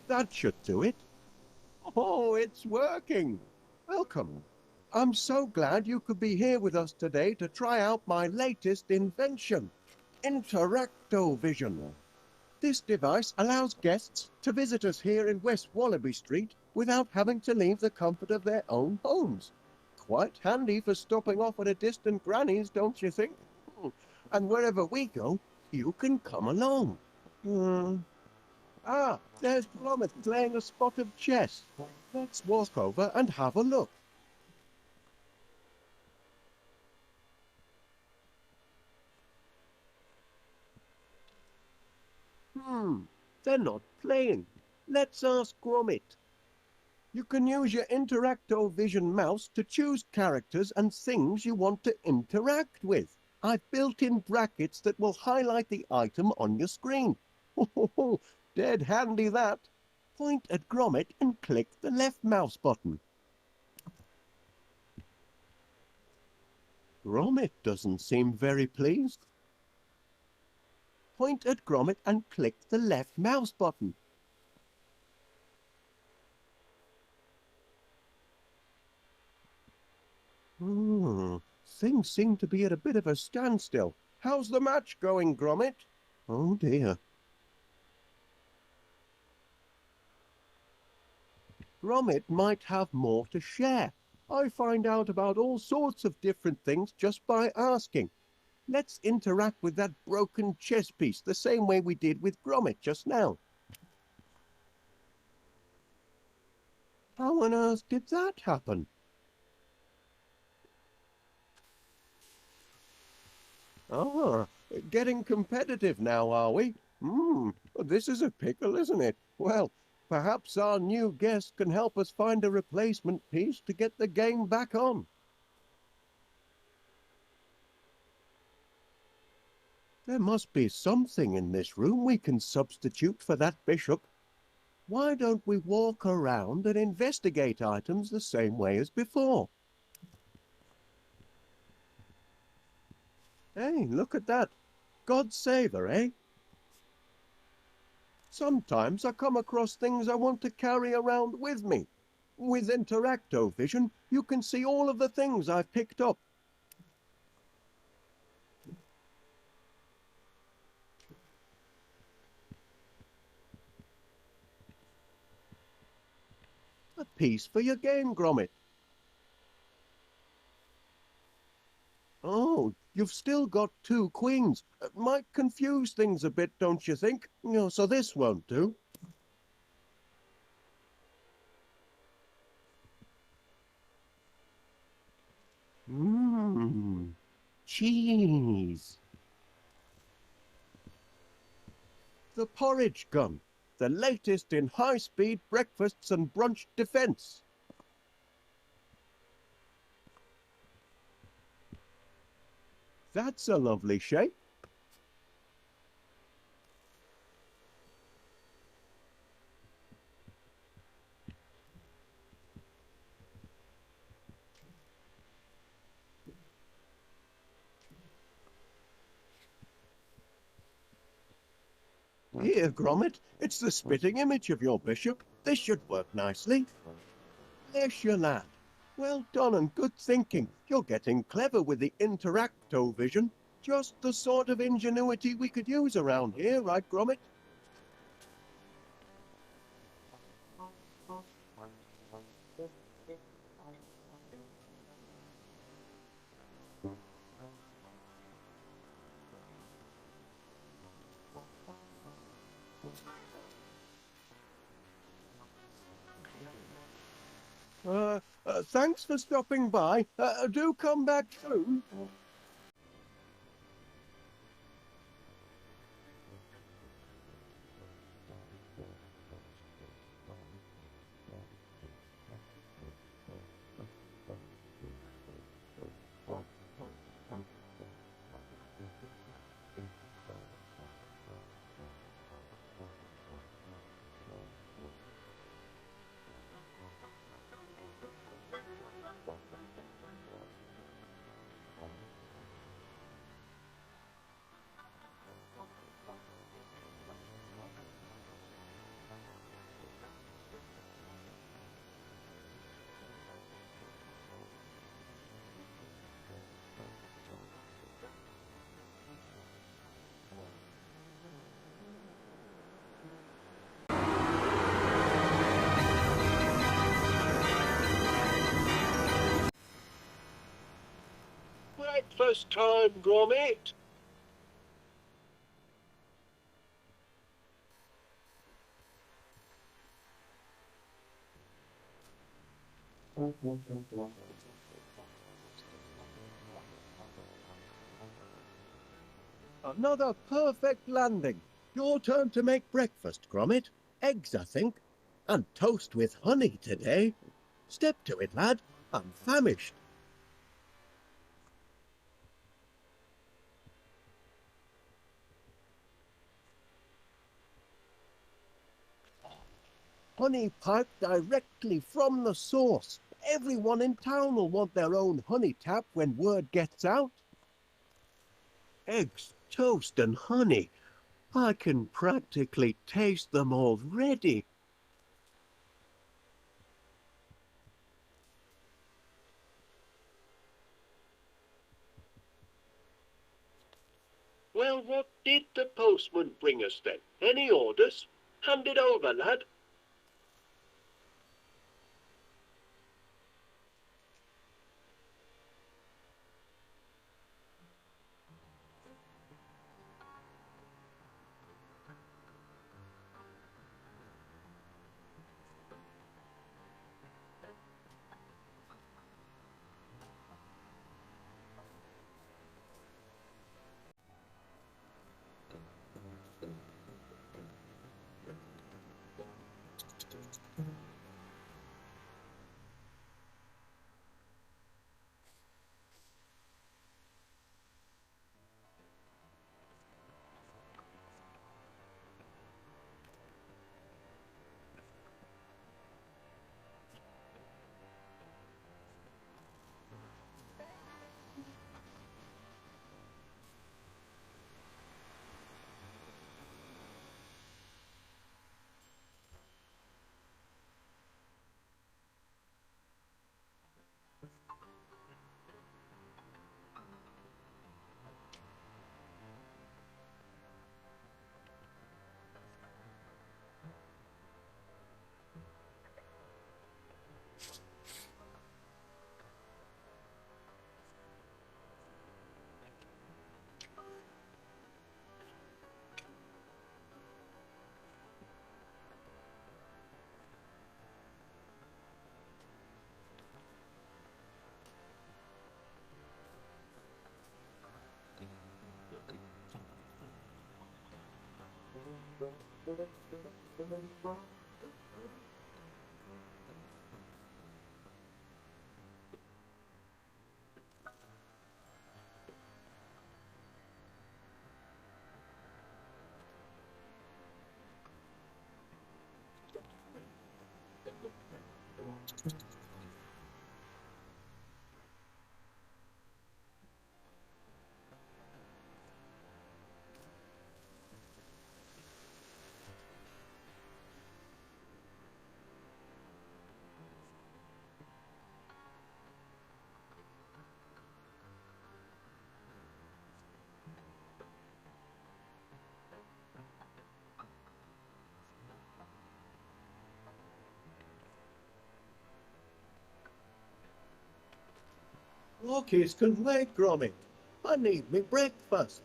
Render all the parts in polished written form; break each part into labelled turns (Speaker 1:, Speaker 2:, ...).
Speaker 1: That should do it. Oh, it's working. Welcome. I'm so glad you could be here with us today to try out my latest invention, Interactovision. This device allows guests to visit us here in West Wallaby Street without having to leave the comfort of their own homes. Quite handy for stopping off at a distant granny's, don't you think? And wherever we go, you can come along. Ah, there's Gromit playing a spot of chess. Let's walk over and have a look. They're not playing. Let's ask Gromit. You can use your Interactovision mouse to choose characters and things you want to interact with. I've built in brackets that will highlight the item on your screen. Oh, dead handy that. Point at Gromit and click the left mouse button. Gromit doesn't seem very pleased. Point at Gromit and click the left mouse button. Things seem to be at a bit of a standstill. How's the match going, Gromit? Oh dear. Gromit might have more to share. I find out about all sorts of different things just by asking. Let's interact with that broken chess piece the same way we did with Gromit just now. How on earth did that happen? Ah, getting competitive now, are we? This is a pickle, isn't it? Well, perhaps our new guest can help us find a replacement piece to get the game back on. There must be something in this room we can substitute for that bishop. Why don't we walk around and investigate items the same way as before? Hey, look at that. God save her, eh? Sometimes I come across things I want to carry around with me. With Interactovision, you can see all of the things I've picked up. A piece for your game, Gromit. Oh, you've still got 2 queens. Might confuse things a bit, don't you think? So this won't do. Cheese. The porridge gun, the latest in high-speed breakfasts and brunch defense. That's a lovely shape. Here, Gromit, it's the spitting image of your bishop. This should work nicely. There's your lad. Well done and good thinking. You're getting clever with the Interactovision. Just the sort of ingenuity we could use around here, right, Gromit? Thanks for stopping by. Do come back soon. Breakfast time, Gromit. Another perfect landing. Your turn to make breakfast, Gromit. Eggs, I think. And toast with honey today. Step to it, lad. I'm famished. Honey piped directly from the source. Everyone in town will want their own honey tap when word gets out. Eggs, toast and honey. I can practically taste them already. Well, what did the postman bring us then? Any orders? Hand it over, lad. Walkies can wait, Gromit. I need me breakfast.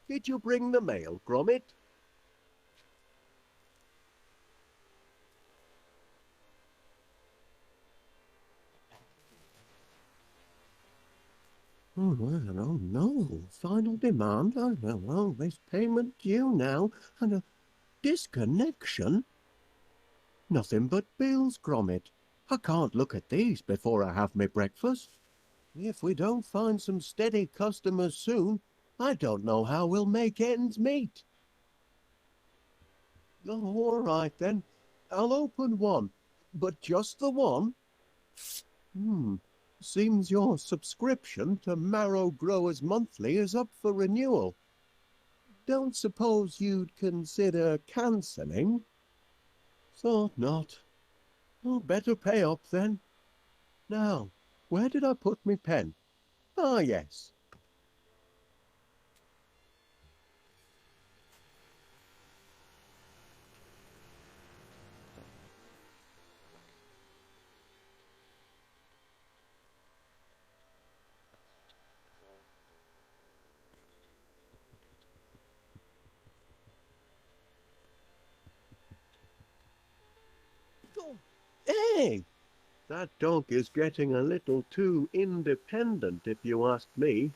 Speaker 1: Did you bring the mail, Gromit? Oh, well, oh no. Final demand? Oh, well, there's payment due now, and a disconnection? Nothing but bills, Gromit. I can't look at these before I have my breakfast. If we don't find some steady customers soon, I don't know how we'll make ends meet. Oh, all right, then. I'll open one, but just the one. Hmm. Seems your subscription to Marrow Growers Monthly is up for renewal. Don't suppose you'd consider cancelling? Thought not. Oh, better pay up then. Now, where did I put me pen? Ah, yes. Hey, that dog is getting a little too independent, if you ask me.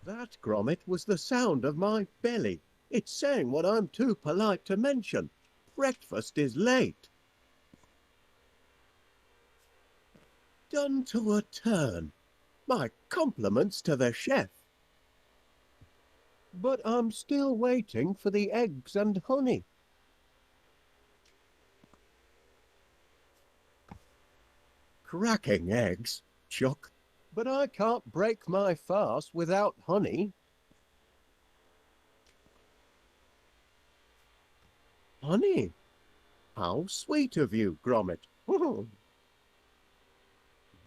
Speaker 1: That, Gromit, was the sound of my belly. It's saying what I'm too polite to mention. Breakfast is late. Done to a turn. My compliments to the chef. But I'm still waiting for the eggs and honey. Cracking eggs, Chuck. But I can't break my fast without honey. Honey? How sweet of you, Gromit.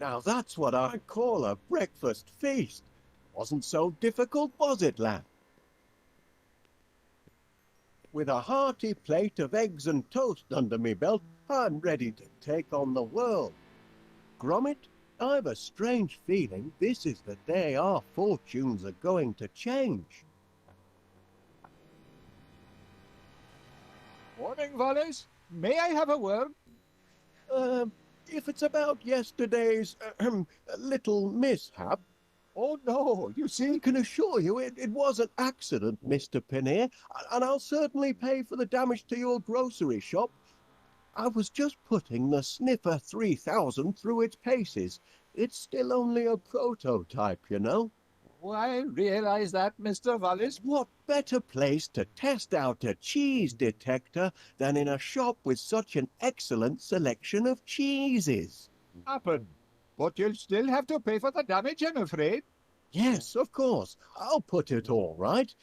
Speaker 1: Now that's what I call a breakfast feast. Wasn't so difficult, was it, lad? With a hearty plate of eggs and toast under me belt, I'm ready to take on the world. Gromit, I've a strange feeling this is the day our fortunes are going to change.
Speaker 2: Morning, Wallace. May I have a word?
Speaker 1: If it's about yesterday's little mishap.
Speaker 2: Oh, no, you
Speaker 1: I
Speaker 2: see,
Speaker 1: can assure you it was an accident, Mr. Pinnear, and I'll certainly pay for the damage to your grocery shop. I was just putting the Sniffer 3000 through its paces. It's still only a prototype, you know.
Speaker 2: I realize that, Mr. Wallace.
Speaker 1: What better place to test out a cheese detector than in a shop with such an excellent selection of cheeses?
Speaker 2: Happen. But you'll still have to pay for the damage, I'm afraid.
Speaker 1: Yes, of course. I'll put it all right.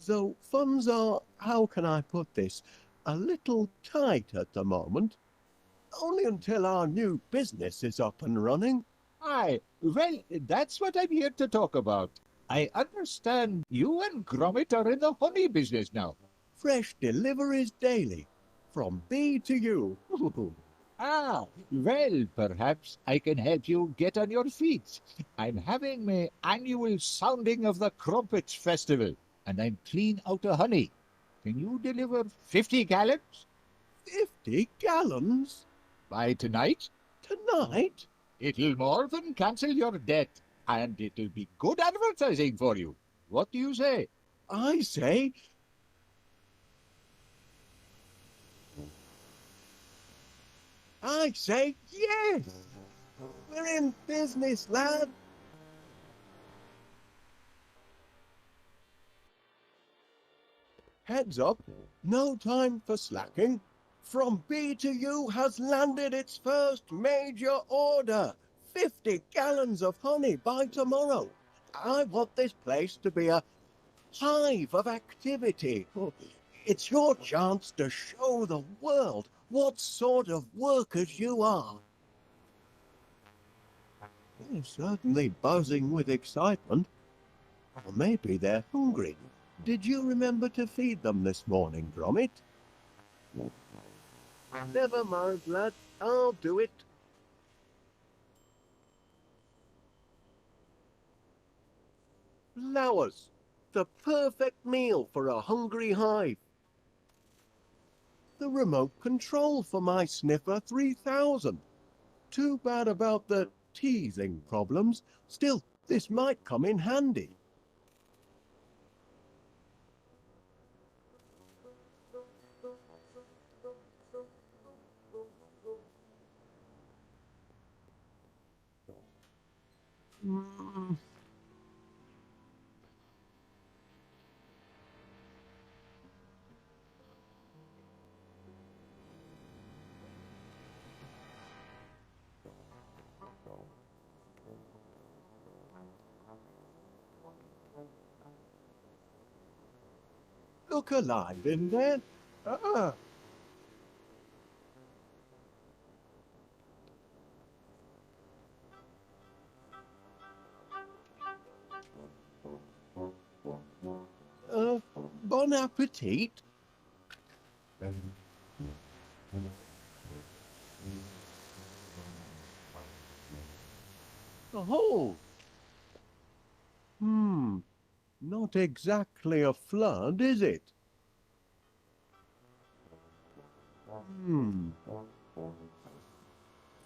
Speaker 1: Though funds are, how can I put this, a little tight at the moment. Only until our new business is up and running.
Speaker 2: Aye, well, that's what I'm here to talk about. I understand you and Gromit are in the honey business now.
Speaker 1: Fresh deliveries daily, from bee to you.
Speaker 2: Ah, well, perhaps I can help you get on your feet. I'm having my annual sounding of the Crumpets Festival, and I'm clean out of honey. Can you deliver 50 gallons?
Speaker 1: 50 gallons?
Speaker 2: By tonight?
Speaker 1: Tonight?
Speaker 2: It'll more than cancel your debt, and it'll be good advertising for you. What do you say?
Speaker 1: I say... yes! We're in business, lad. Heads up, no time for slacking. From B to U has landed its first major order. 50 gallons of honey by tomorrow. I want this place to be a hive of activity. It's your chance to show the world what sort of workers you are. They're certainly buzzing with excitement. Or maybe they're hungry. Did you remember to feed them this morning, Gromit? Never mind, lad. I'll do it. Flowers. The perfect meal for a hungry hive. The remote control for my Sniffer 3000. Too bad about the teething problems. Still, this might come in handy. Look alive in there. Bon appetit. Oh. Not exactly a flood, is it?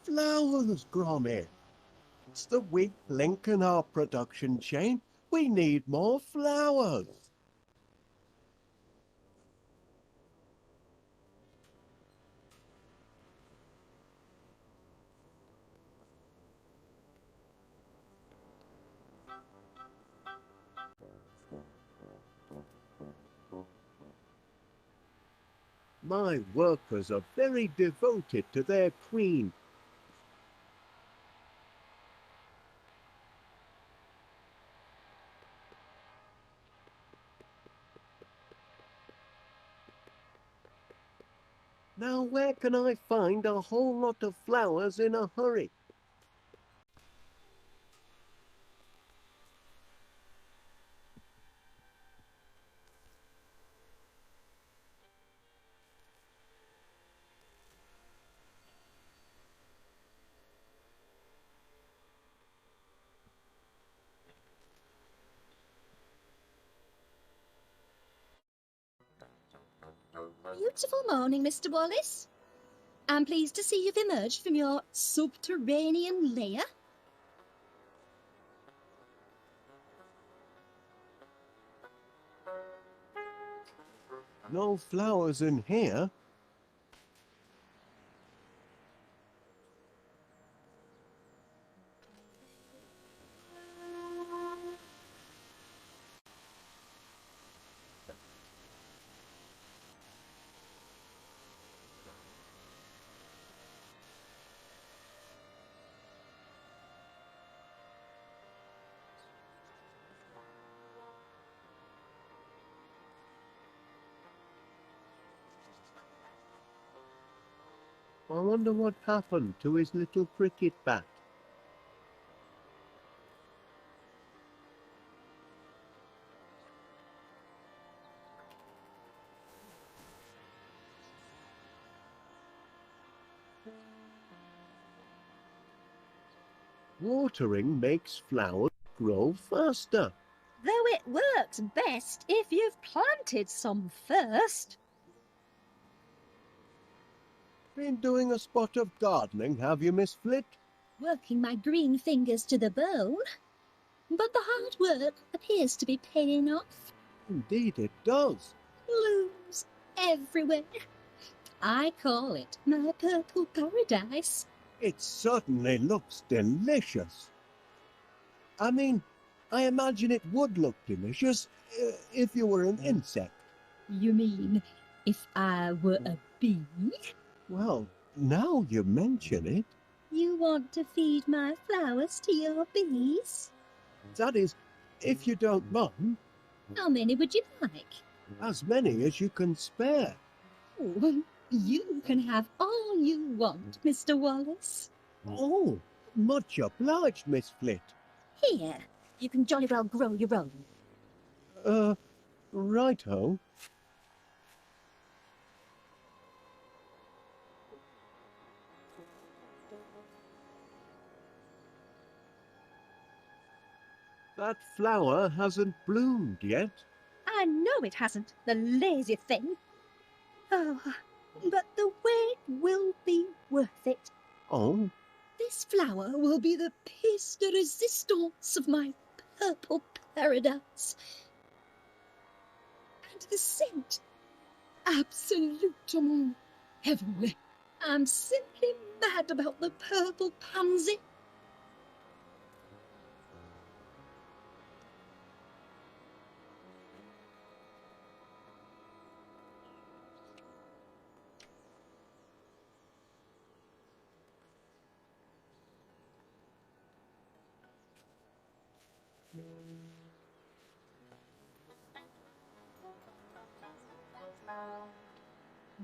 Speaker 1: Flowers, Gromit. It's the weak link in our production chain. We need more flowers. My workers are very devoted to their queen. Now where can I find a whole lot of flowers in a hurry?
Speaker 3: Beautiful morning, Mr. Wallace. I'm pleased to see you've emerged from your subterranean lair.
Speaker 1: No flowers in here. I wonder what happened to his little cricket bat. Watering makes flowers grow faster.
Speaker 3: Though it works best if you've planted some first.
Speaker 1: Been doing a spot of gardening, have you, Miss Flit?
Speaker 3: Working my green fingers to the bone. But the hard work appears to be paying off.
Speaker 1: Indeed it does.
Speaker 3: Blooms everywhere. I call it my purple paradise.
Speaker 1: It certainly looks delicious. I mean, I imagine it would look delicious if you were an insect.
Speaker 3: You mean if I were a bee?
Speaker 1: Well, now you mention it,
Speaker 3: You want to feed my flowers to your bees?
Speaker 1: that is If you don't mind,
Speaker 3: How many would you like?
Speaker 1: as many as you can spare.
Speaker 3: Oh, you can have all you want, Mr. Wallace.
Speaker 1: Oh, much obliged, Miss Flit.
Speaker 3: Here, you can jolly well grow your own.
Speaker 1: Righto. That flower hasn't bloomed yet.
Speaker 3: I know it hasn't, the lazy thing. Oh, but the wait will be worth it.
Speaker 1: Oh,
Speaker 3: This flower will be the pièce de résistance of my purple paradise. And the scent, absolutement heavenly. I'm simply mad about the purple pansy.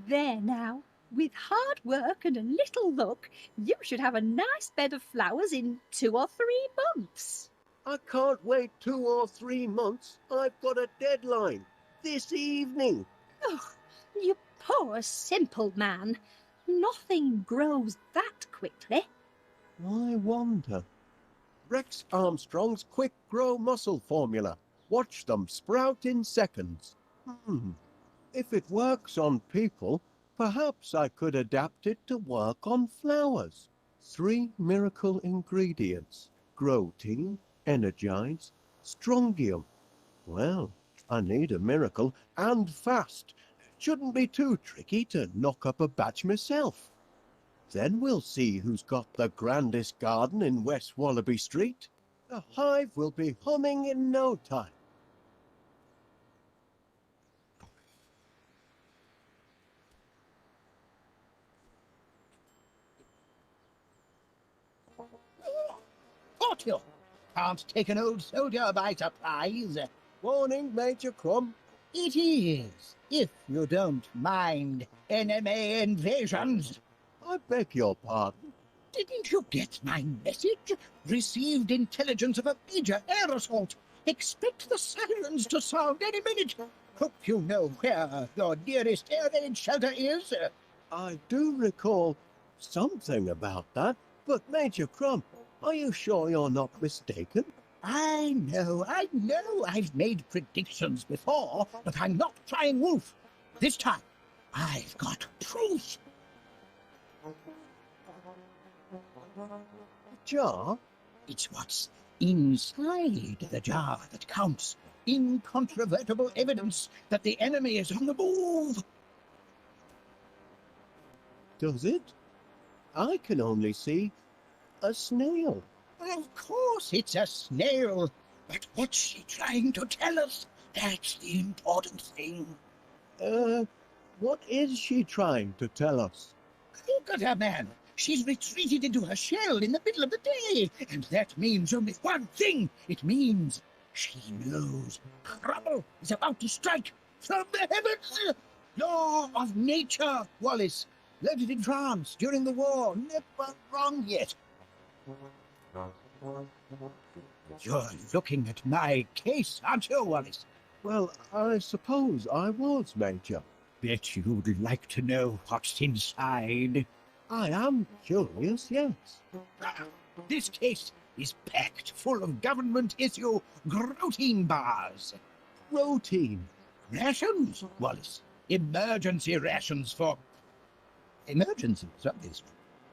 Speaker 3: There now, with hard work and a little luck, you should have a nice bed of flowers in 2 or 3 months.
Speaker 1: I can't wait 2 or 3 months. I've got a deadline. This evening.
Speaker 3: Oh, you poor simple man. Nothing grows that quickly.
Speaker 1: I wonder. Rex Armstrong's quick grow muscle formula. Watch them sprout in seconds. If it works on people, perhaps I could adapt it to work on flowers. 3 miracle ingredients. Grow-tea, energize, strongium. Well, I need a miracle, and fast. Shouldn't be too tricky to knock up a batch myself. Then we'll see who's got the grandest garden in West Wallaby Street. The hive will be humming in no time.
Speaker 2: Caught you! Can't take an old soldier by surprise.
Speaker 1: Morning, Major Crumb.
Speaker 2: It is, if you don't mind enemy invasions.
Speaker 1: I beg your pardon.
Speaker 2: Didn't you get my message? Received intelligence of a major air assault. Expect the sirens to sound any minute. Hope you know where your nearest air raid shelter is.
Speaker 1: I do recall something about that, but Major Crumb, are you sure you're not mistaken?
Speaker 2: I know. I've made predictions before, but I'm not trying wolf. This time, I've got proof.
Speaker 1: A jar?
Speaker 2: It's what's inside the jar that counts. Incontrovertible evidence that the enemy is on the move.
Speaker 1: Does it? I can only see a snail.
Speaker 2: Of course it's a snail. But what's she trying to tell us? That's the important thing.
Speaker 1: What is she trying to tell us?
Speaker 2: Look at her, man. She's retreated into her shell in the middle of the day. And that means only one thing. It means she knows trouble is about to strike from the heavens. Law of nature, Wallace. Learned it in France during the war. Never wrong yet. You're looking at my case, aren't you, Wallace?
Speaker 1: Well, I suppose I was, Major.
Speaker 2: Bet you'd like to know what's inside.
Speaker 1: I am curious, yes.
Speaker 2: This case is packed full of government-issue protein bars.
Speaker 1: Protein.
Speaker 2: Rations, Wallace. Emergency rations for... Emergencies, that is.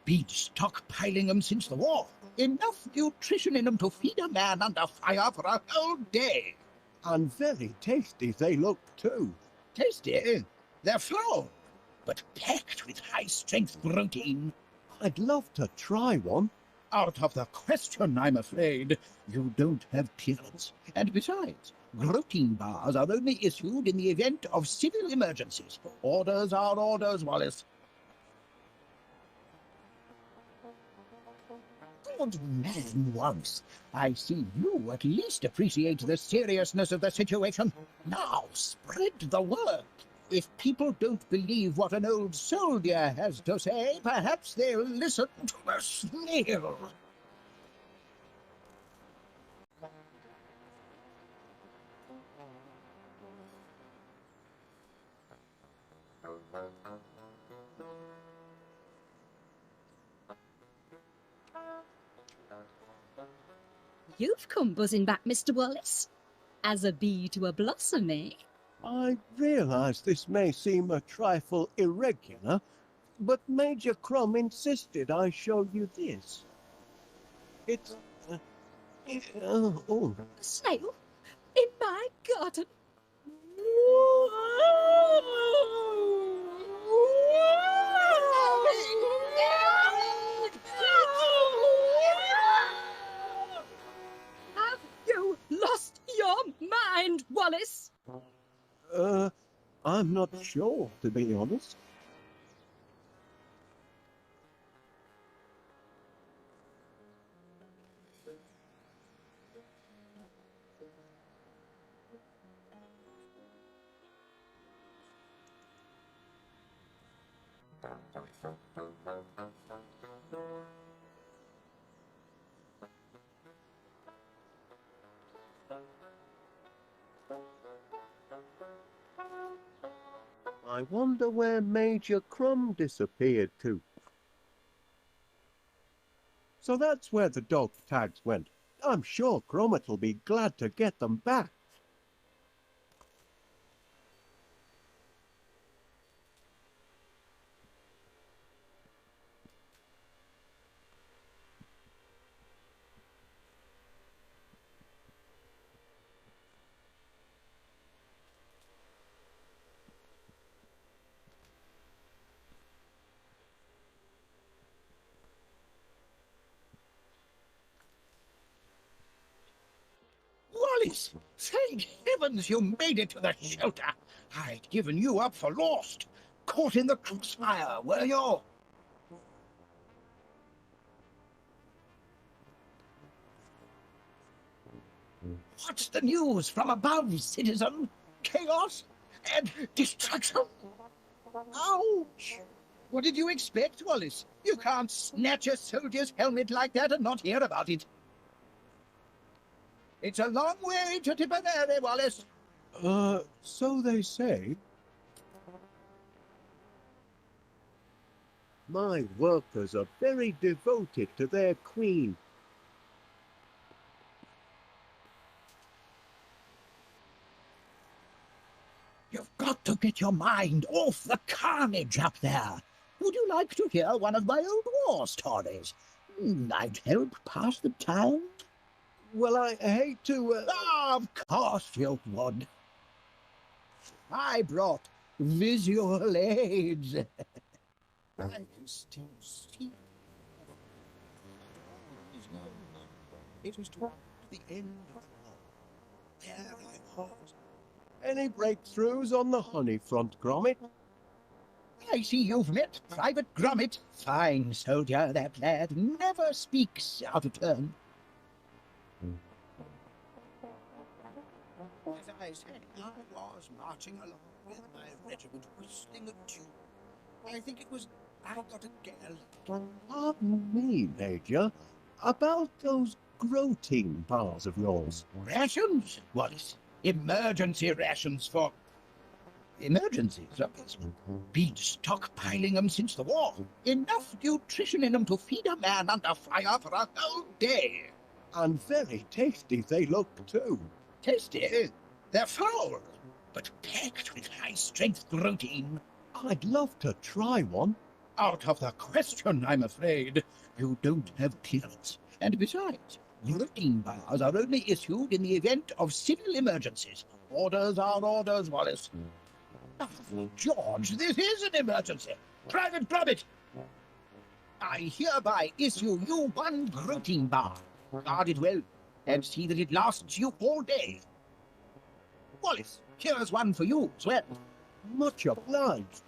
Speaker 2: Been stockpiling them since the war. Enough nutrition in them to feed a man under fire for a whole day.
Speaker 1: And very tasty they look, too.
Speaker 2: Tasty? They're flown, but packed with high-strength protein.
Speaker 1: I'd love to try one.
Speaker 2: Out of the question, I'm afraid. You don't have clearance. And besides, protein bars are only issued in the event of civil emergencies. Orders are orders, Wallace. Old man Wallace, I see you at least appreciate the seriousness of the situation. Now spread the word. If people don't believe what an old soldier has to say, perhaps they'll listen to the snail.
Speaker 3: You've come buzzing back, Mr. Wallace. As a bee to a blossom, eh?
Speaker 1: I realise this may seem a trifle irregular, but Major Crumb insisted I show you this. It's... oh.
Speaker 3: A snail? In my garden? Have you lost your mind, Wallace?
Speaker 1: I'm not sure, to be honest. I wonder where Major Crumb disappeared to. So that's where the dog tags went. I'm sure Gromit'll be glad to get them back.
Speaker 2: Wallace, thank heavens you made it to the shelter. I'd given you up for lost. Caught in the crossfire, were you? What's the news from above, citizen? Chaos and destruction? Ouch! What did you expect, Wallace? You can't snatch a soldier's helmet like that and not hear about it. It's a long way to Tipperary, Wallace.
Speaker 1: So they say. My workers are very devoted to their queen.
Speaker 2: You've got to get your mind off the carnage up there. Would you like to hear one of my old war stories? I'd help pass the time.
Speaker 1: Well, I hate to...
Speaker 2: Of course you would. I brought visual aids. I can still see. It was toward the end of the war. There I was.
Speaker 1: Any breakthroughs on the honey front, Gromit?
Speaker 2: I see you've met Private Gromit. Fine soldier, that lad. Never speaks out of turn. As I said, I was marching along with my regiment, whistling a tune. I think it was I Got a Gal.
Speaker 1: Pardon me, Major. About those protein bars of yours.
Speaker 2: Rations, Wallace. Emergency rations for... emergencies, obviously. Been stockpiling them since the war. Enough nutrition in them to feed a man under fire for a whole day.
Speaker 1: And very tasty they look, too.
Speaker 2: Tasty? They're foul, but packed with high-strength protein.
Speaker 1: I'd love to try one.
Speaker 2: Out of the question, I'm afraid. You don't have clearance. And besides, protein bars are only issued in the event of civil emergencies. Orders are orders, Wallace. Oh, George, this is an emergency. Private Gromit, I hereby issue you one protein bar. Guard it well, and see that it lasts you all day. Wallace, here's one for you as well.
Speaker 1: Much obliged.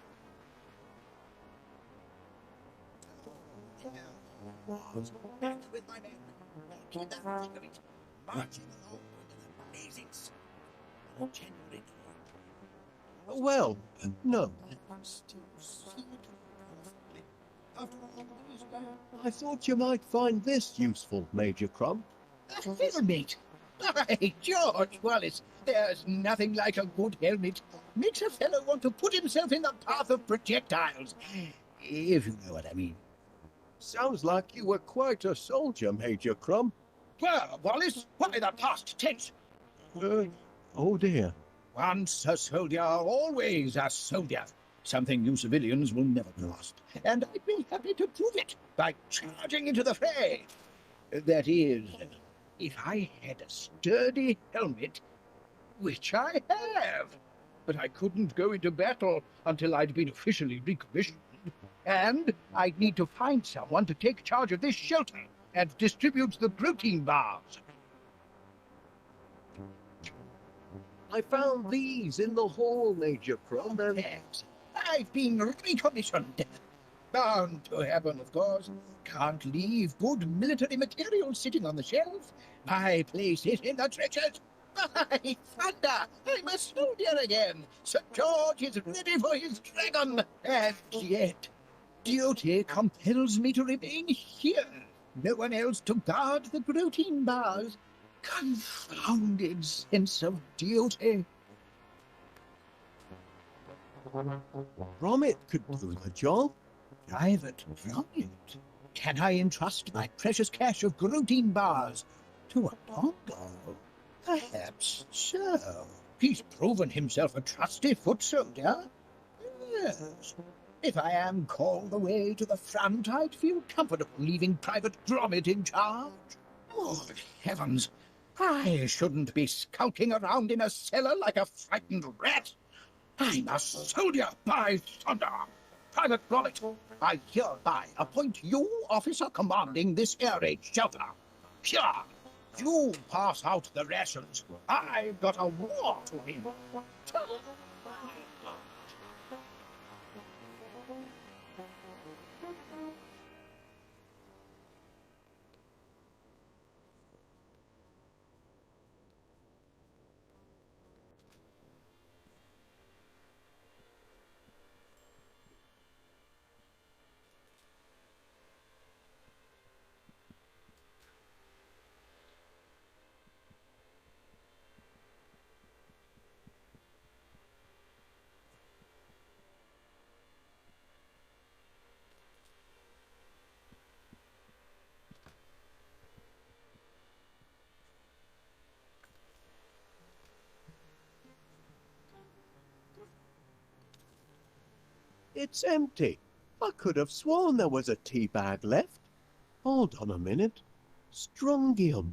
Speaker 2: was back with my men, back in the thick of it, marching along under the blazing sun on a January night.
Speaker 1: Well, no.
Speaker 2: Still sort of perfectly. After all these days.
Speaker 1: I thought you might find this useful, Major Crump.
Speaker 2: A helmet! By George, Wallace, there's nothing like a good helmet. Makes a fellow want to put himself in the path of projectiles, if you know what I mean.
Speaker 1: Sounds like you were quite a soldier, Major Crump.
Speaker 2: Well, Wallace, why the past tense?
Speaker 1: Oh dear.
Speaker 2: Once a soldier, always a soldier. Something you civilians will never grasp. And I'd be happy to prove it by charging into the fray. That is, if I had a sturdy helmet, which I have. But I couldn't go into battle until I'd been officially recommissioned. And I'd need to find someone to take charge of this shelter and distribute the protein bars.
Speaker 1: I found these in the hall, Major Crump, and...
Speaker 2: Yes, I've been recommissioned. Bound to heaven, of course. Can't leave good military material sitting on the shelf. I place it in the trenches. By thunder, I'm a soldier again. Sir George is ready for his dragon. And yet, duty compels me to remain here. No one else to guard the protein bars. Confounded sense of duty.
Speaker 1: Gromit could do the job.
Speaker 2: Private Gromit? Can I entrust my precious cache of protein bars to a Pongo? Perhaps so. He's proven himself a trusty foot soldier. Yes. If I am called away to the front, I'd feel comfortable leaving Private Gromit in charge. Oh, heavens! I shouldn't be skulking around in a cellar like a frightened rat. I'm a soldier, by thunder! Private Gromit, I hereby appoint you officer commanding this air raid shelter. Here, you pass out the rations. I've got a war to win.
Speaker 1: It's empty. I could have sworn there was a tea bag left. Hold on a minute. Strongium.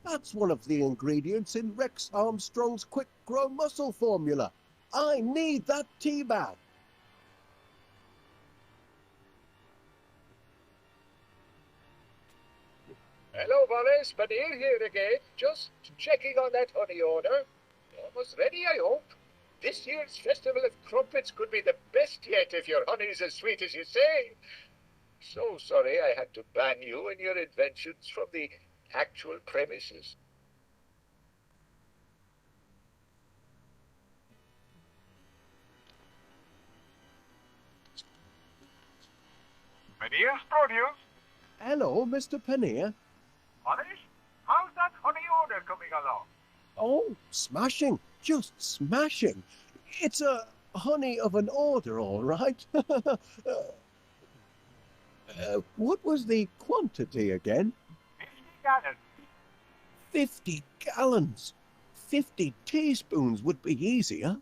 Speaker 1: That's one of the ingredients in Rex Armstrong's quick grow muscle formula. I need that tea bag.
Speaker 4: Hello, Wallace. Paneer here again. Just checking on that honey order. Almost ready, I hope. This year's Festival of Crumpets could be the best yet if your honey's as sweet as you say. So sorry I had to ban you and your inventions from the actual premises.
Speaker 5: Paneer's produce.
Speaker 1: Hello, Mr. Paneer.
Speaker 5: Wallace, how's that honey order coming along?
Speaker 1: Oh, smashing. Just smashing. It's a honey of an order, all right. What was the quantity again?
Speaker 5: 50 gallons.
Speaker 1: 50 gallons. 50 teaspoons would be easier.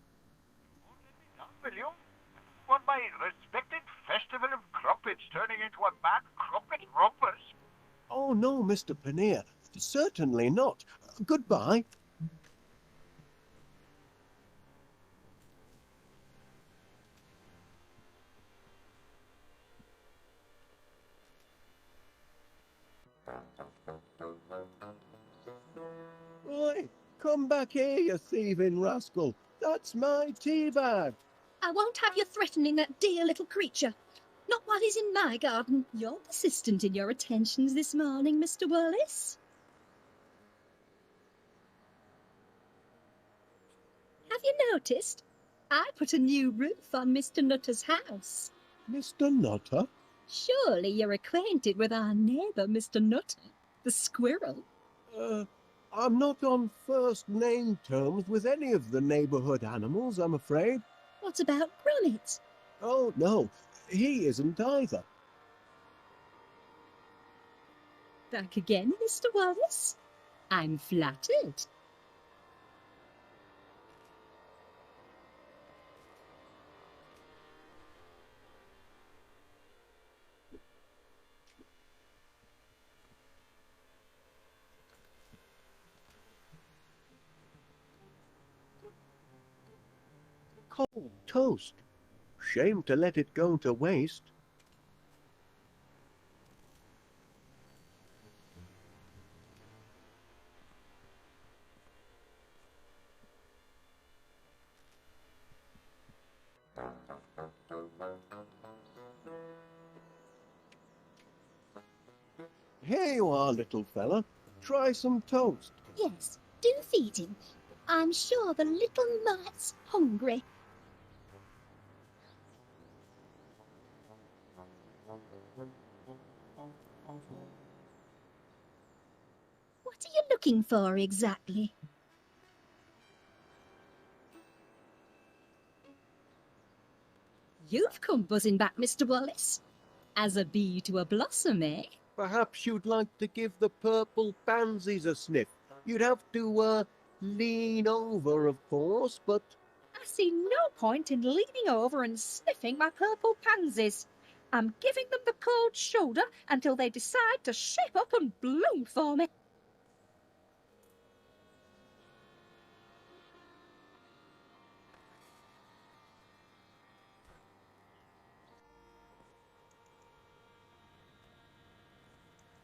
Speaker 5: Will you? Want my respected Festival of Crumpets turning into a mad crumpet rumpus?
Speaker 1: Oh, no, Mr. Paneer. Certainly not. Goodbye. Oi, come back here, you thieving rascal. That's my tea bag.
Speaker 3: I won't have you threatening that dear little creature. Not while he's in my garden. You're persistent in your attentions this morning, Mr. Wallace. Have you noticed? I put a new roof on Mr. Nutter's house.
Speaker 1: Mr. Nutter?
Speaker 3: Surely you're acquainted with our neighbour, Mr. Nutter, the squirrel.
Speaker 1: I'm not on first name terms with any of the neighbourhood animals, I'm afraid.
Speaker 3: What about Gromit?
Speaker 1: Oh, no, he isn't either.
Speaker 3: Back again, Mr. Wallace? I'm flattered.
Speaker 1: Cold toast. Shame to let it go to waste. Here you are, little fella. Try some toast.
Speaker 3: Yes, do feed him. I'm sure the little mite's hungry. What are you looking for exactly? You've come buzzing back, Mr. Wallace. As a bee to a blossom, eh?
Speaker 1: Perhaps you'd like to give the purple pansies a sniff. You'd have to, lean over, of course, but...
Speaker 3: I see no point in leaning over and sniffing my purple pansies. I'm giving them the cold shoulder until they decide to shape up and bloom for me.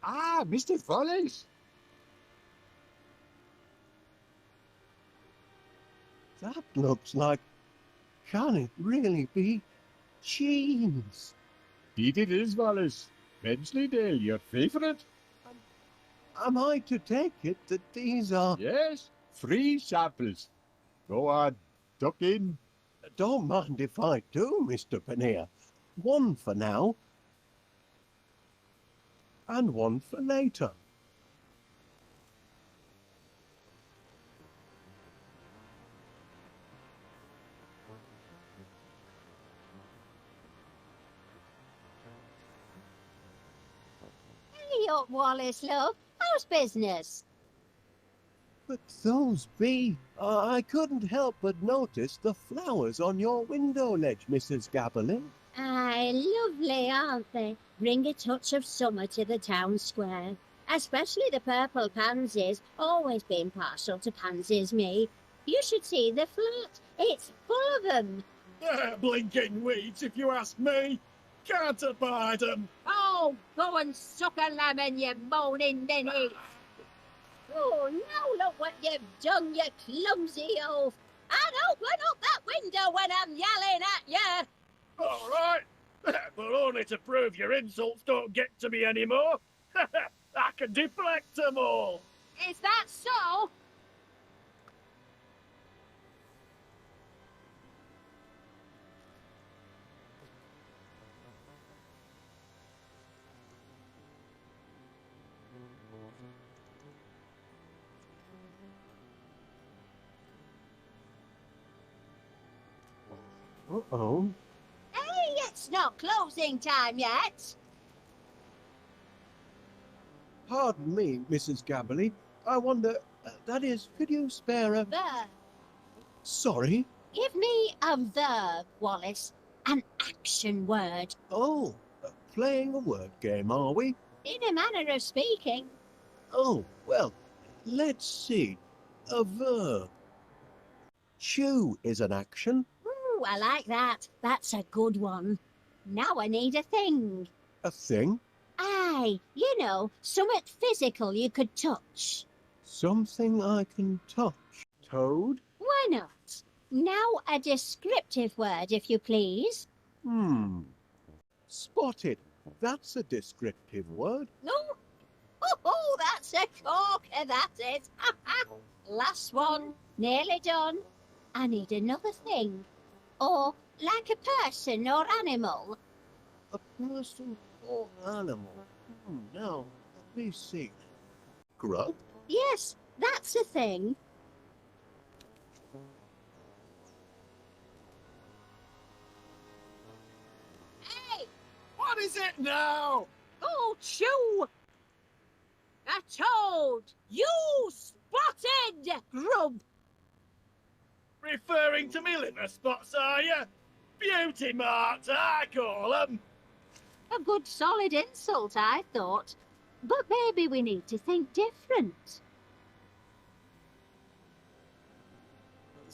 Speaker 2: Ah, Mr. Wallace.
Speaker 1: That looks like... Can it really be cheese?
Speaker 2: Indeed it is, Wallace. Wensleydale, your favourite?
Speaker 1: Am I to take it that these are...
Speaker 2: Yes, free samples. Go on, duck in.
Speaker 1: Don't mind if I do, Mr. Paneer. One for now, and one for later.
Speaker 6: Hey up, Wallace, love. How's business?
Speaker 1: But those be... I couldn't help but notice the flowers on your window ledge, Mrs. Gabberlin.
Speaker 6: Aye, lovely, aren't they? Bring a touch of summer to the town square. Especially the purple pansies. Always been partial to pansies, me. You should see the flat. It's full of them.
Speaker 7: Blinking weeds, if you ask me. Can't abide 'em.
Speaker 6: Oh, go and suck a lemon, you moaning ninny. Oh, now look what you've done, you clumsy oaf. And open up that window when I'm yelling at you.
Speaker 7: All right, but only to prove your insults don't get to me anymore. I can deflect 'em all.
Speaker 6: Is that so?
Speaker 1: Uh-oh.
Speaker 6: Hey, it's not closing time yet.
Speaker 1: Pardon me, Mrs. Gabberly. I wonder... that is, could you spare a...
Speaker 6: The.
Speaker 1: Sorry?
Speaker 6: Give me a verb, Wallace. An action word.
Speaker 1: Oh, playing a word game, are we?
Speaker 6: In a manner of speaking.
Speaker 1: Oh, well, let's see. A verb. Chew is an action.
Speaker 6: Ooh, I like that. That's a good one. Now I need a thing.
Speaker 1: A thing.
Speaker 6: Aye, you know, something physical you could touch.
Speaker 1: Something I can touch. Toad?
Speaker 6: Why not? Now a descriptive word, if you please.
Speaker 1: Spotted. That's a descriptive word.
Speaker 6: No. Oh, that's a corker, that is. Last one. Nearly done. I need another thing. Or like a person or animal.
Speaker 1: A person or animal? Now, let me see. Grub?
Speaker 6: Yes, that's a thing. Hey!
Speaker 7: What is it now?
Speaker 6: Oh, chew! A toad! You spotted! Grub!
Speaker 7: Referring to me liver spots, are you? Beauty marks, I call them.
Speaker 6: A good solid insult, I thought. But maybe we need to think different.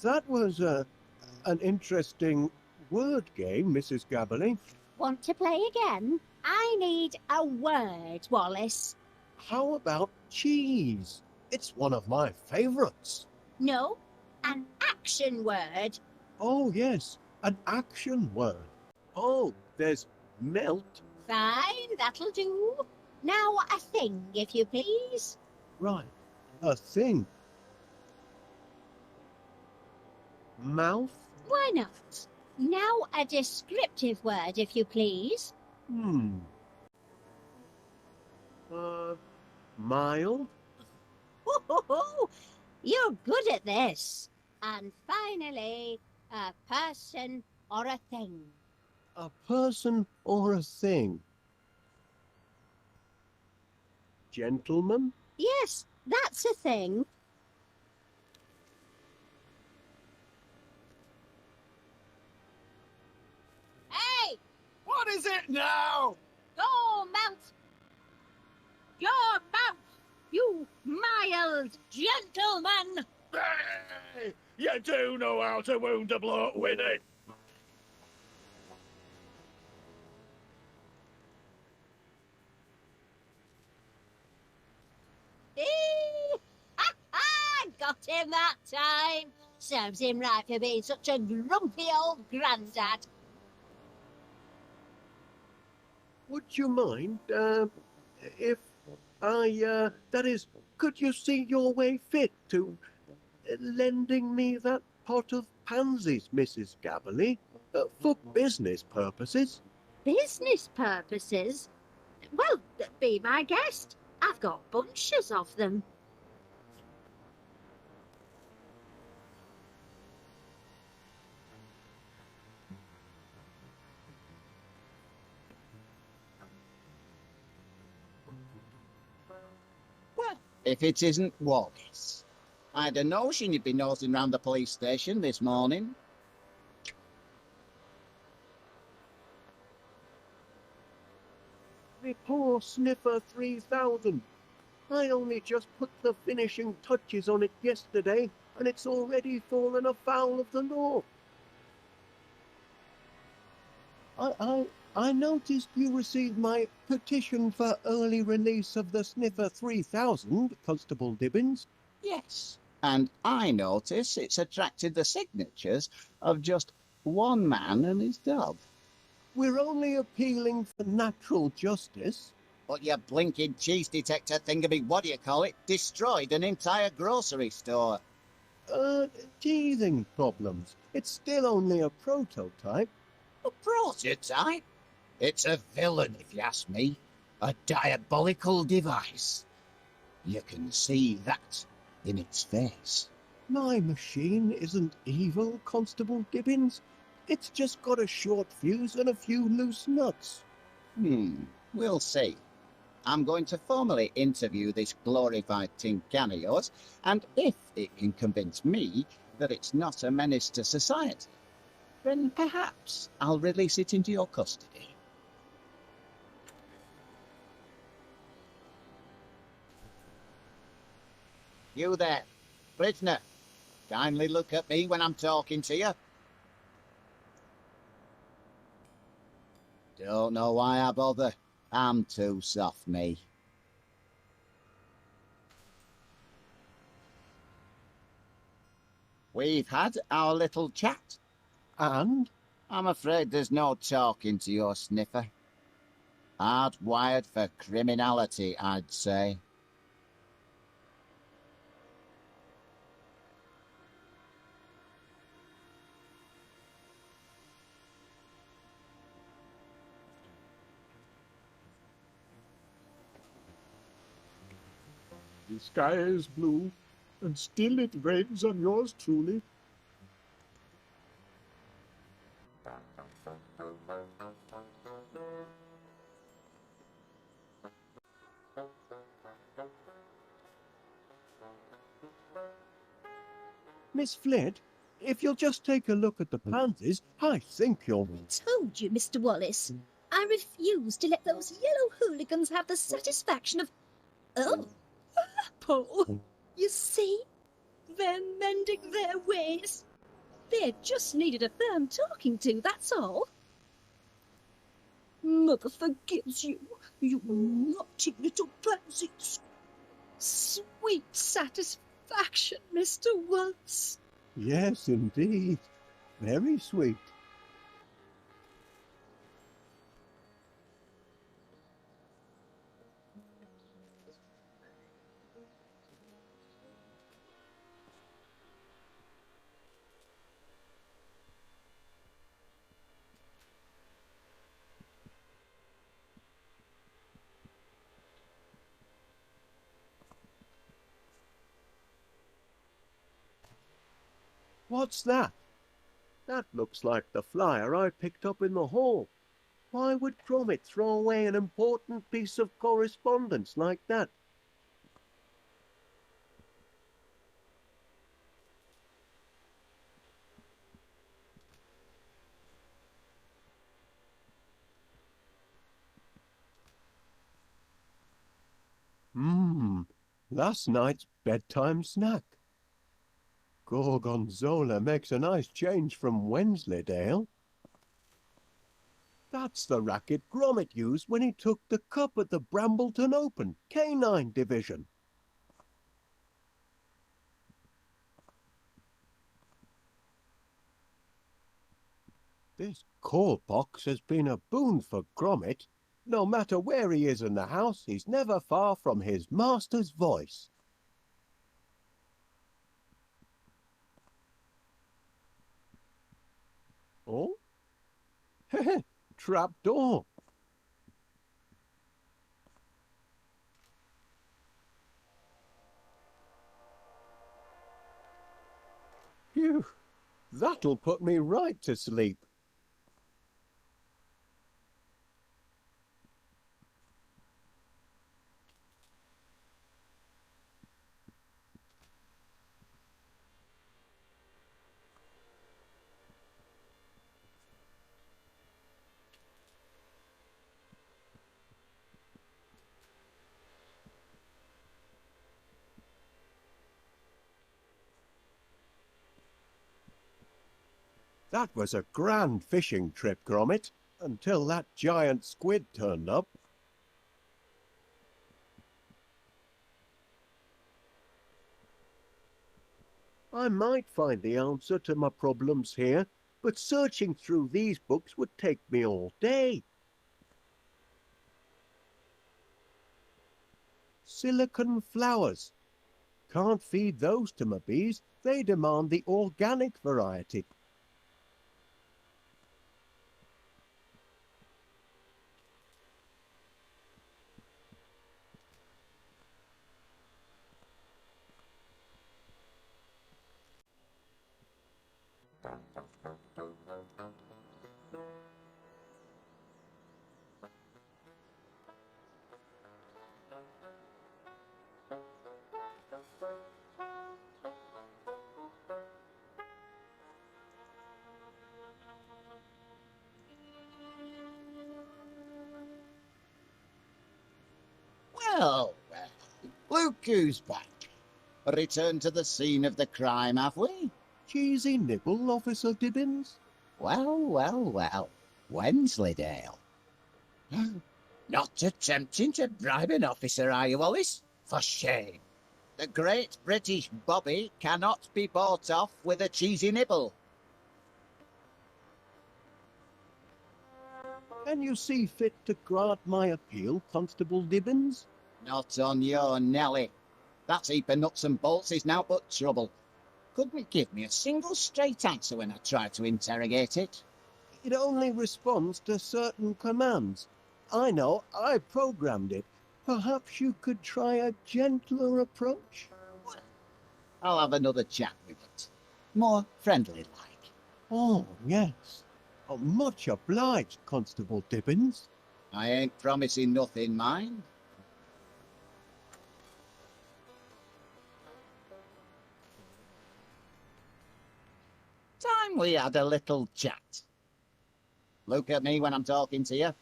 Speaker 1: That was an interesting word game, Mrs. Gabberly.
Speaker 6: Want to play again? I need a word, Wallace.
Speaker 1: How about cheese? It's one of my favourites.
Speaker 6: No, an action word.
Speaker 1: Oh, yes, an action word. Oh, there's melt.
Speaker 6: Fine, that'll do. Now a thing, if you please.
Speaker 1: Right, a thing. Mouth?
Speaker 6: Why not? Now a descriptive word, if you please.
Speaker 1: Mild?
Speaker 6: You're good at this. And finally, a person or a thing.
Speaker 1: A person or a thing? Gentleman?
Speaker 6: Yes, that's a thing. Hey!
Speaker 7: What is it now?
Speaker 6: Your mouth! Your mouth! You mild gentleman!
Speaker 7: Hey, you do know how to wound a bloke with it.
Speaker 6: Got him that time. Serves him right for being such a grumpy old grandad.
Speaker 1: Would you mind, if that is, could you see your way fit to lending me that pot of pansies, Mrs. Gabberly, for business purposes?
Speaker 6: Business purposes? Well, be my guest. I've got bunches of them.
Speaker 8: If it isn't Wallace. I had a notion you'd be nosing round the police station this morning.
Speaker 1: Me poor Sniffer 3000. I only just put the finishing touches on it yesterday, and it's already fallen afoul of the law. I noticed you received my petition for early release of the Sniffer 3000, Constable Dibbins.
Speaker 8: Yes. And I notice it's attracted the signatures of just one man and his dog.
Speaker 1: We're only appealing for natural justice.
Speaker 8: But your blinking cheese detector thingamy, what do you call it, destroyed an entire grocery store.
Speaker 1: Teething problems. It's still only a prototype.
Speaker 8: A prototype? It's a villain, if you ask me. A diabolical device. You can see that in its face.
Speaker 1: My machine isn't evil, Constable Dibbins. It's just got a short fuse and a few loose nuts.
Speaker 8: We'll see. I'm going to formally interview this glorified tin can of yours, and if it can convince me that it's not a menace to society, then perhaps I'll release it into your custody. You there, prisoner. Kindly look at me when I'm talking to you. Don't know why I bother. I'm too soft, me. We've had our little chat.
Speaker 1: And?
Speaker 8: I'm afraid there's no talking to your sniffer. Hardwired for criminality, I'd say.
Speaker 7: The sky is blue, and still it rains on yours truly.
Speaker 1: Miss Flint, if you'll just take a look at the pansies, I think you'll...
Speaker 3: Told you, Mr. Wallace. I refuse to let those yellow hooligans have the satisfaction of... Oh, apple. You see? They're mending their ways. They just needed a firm talking to, that's all. Mother forgives you, you naughty little pansies. Sweet satisfaction, Mr. Wallace.
Speaker 1: Yes, indeed. Very sweet. What's that? That looks like the flyer I picked up in the hall. Why would Gromit throw away an important piece of correspondence like that? Last night's bedtime snack. Gorgonzola makes a nice change from Wensleydale. That's the racket Gromit used when he took the cup at the Brambleton Open, Canine Division. This call box has been a boon for Gromit. No matter where he is in the house, he's never far from his master's voice. Oh? Trap door. Phew, that'll put me right to sleep. That was a grand fishing trip, Gromit, until that giant squid turned up. I might find the answer to my problems here, but searching through these books would take me all day. Silicon flowers. Can't feed those to my bees. They demand the organic variety.
Speaker 8: Well, look who's back. Returned to the scene of the crime, have we?
Speaker 1: Cheesy nibble, Officer Dibbins?
Speaker 8: Well. Wensleydale. Not attempting to bribe an officer, are you, Wallace? For shame. The great British Bobby cannot be bought off with a cheesy nibble.
Speaker 1: Can you see fit to grant my appeal, Constable Dibbins?
Speaker 8: Not on your Nelly. That heap of nuts and bolts is now but trouble. Couldn't give me a single straight answer when I tried to interrogate it.
Speaker 1: It only responds to certain commands. I know, I programmed it. Perhaps you could try a gentler approach?
Speaker 8: I'll have another chat with it. More friendly-like.
Speaker 1: Oh, yes. Oh, much obliged, Constable Dibbins.
Speaker 8: I ain't promising nothing, mind. Time we had a little chat. Look at me when I'm talking to you.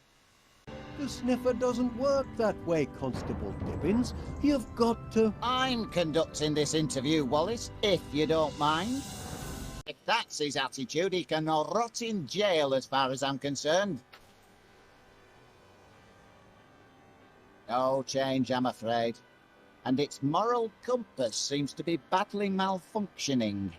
Speaker 1: The sniffer doesn't work that way, Constable Dibbins. You've got to...
Speaker 8: I'm conducting this interview, Wallace, if you don't mind. If that's his attitude, he can rot in jail as far as I'm concerned. No change, I'm afraid. And its moral compass seems to be badly malfunctioning.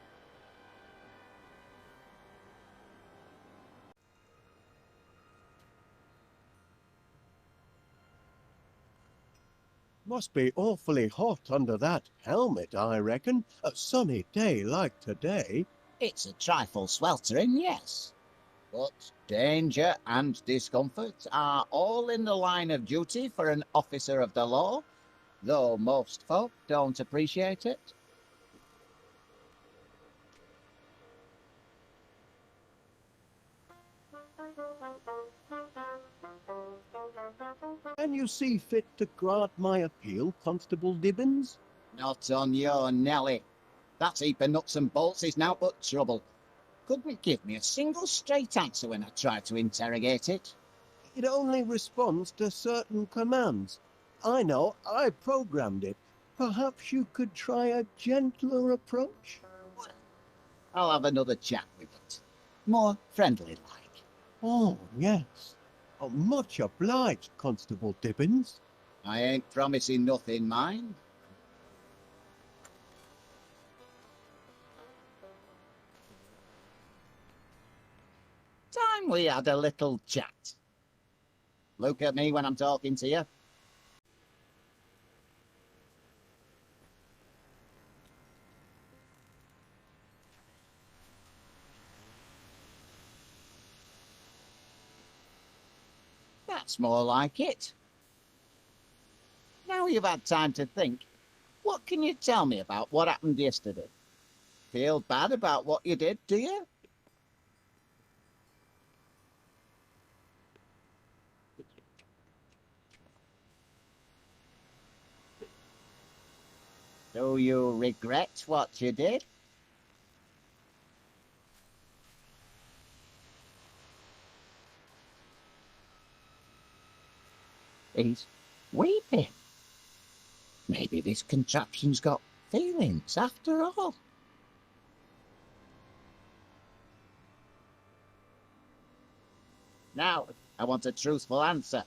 Speaker 1: Must be awfully hot under that helmet, I reckon. A sunny day like today.
Speaker 8: It's a trifle sweltering, yes. But danger and discomfort are all in the line of duty for an officer of the law, though most folk don't appreciate it.
Speaker 1: Can you see fit to grant my appeal, Constable Dibbins?
Speaker 8: Not on your Nelly. That heap of nuts and bolts is now but trouble. Couldn't give me a single straight answer when I tried to interrogate it.
Speaker 1: It only responds to certain commands. I know, I programmed it. Perhaps you could try a gentler approach?
Speaker 8: I'll have another chat with it. More friendly-like.
Speaker 1: Oh, yes. Oh, much obliged, Constable Dibbins.
Speaker 8: I ain't promising nothing, mind. Time we had a little chat. Look at me when I'm talking to you. That's more like it. Now you've had time to think, what can you tell me about what happened yesterday? Feel bad about what you did, do you? Do you regret what you did? He's weeping. Maybe this contraption's got feelings after all. Now, I want a truthful answer.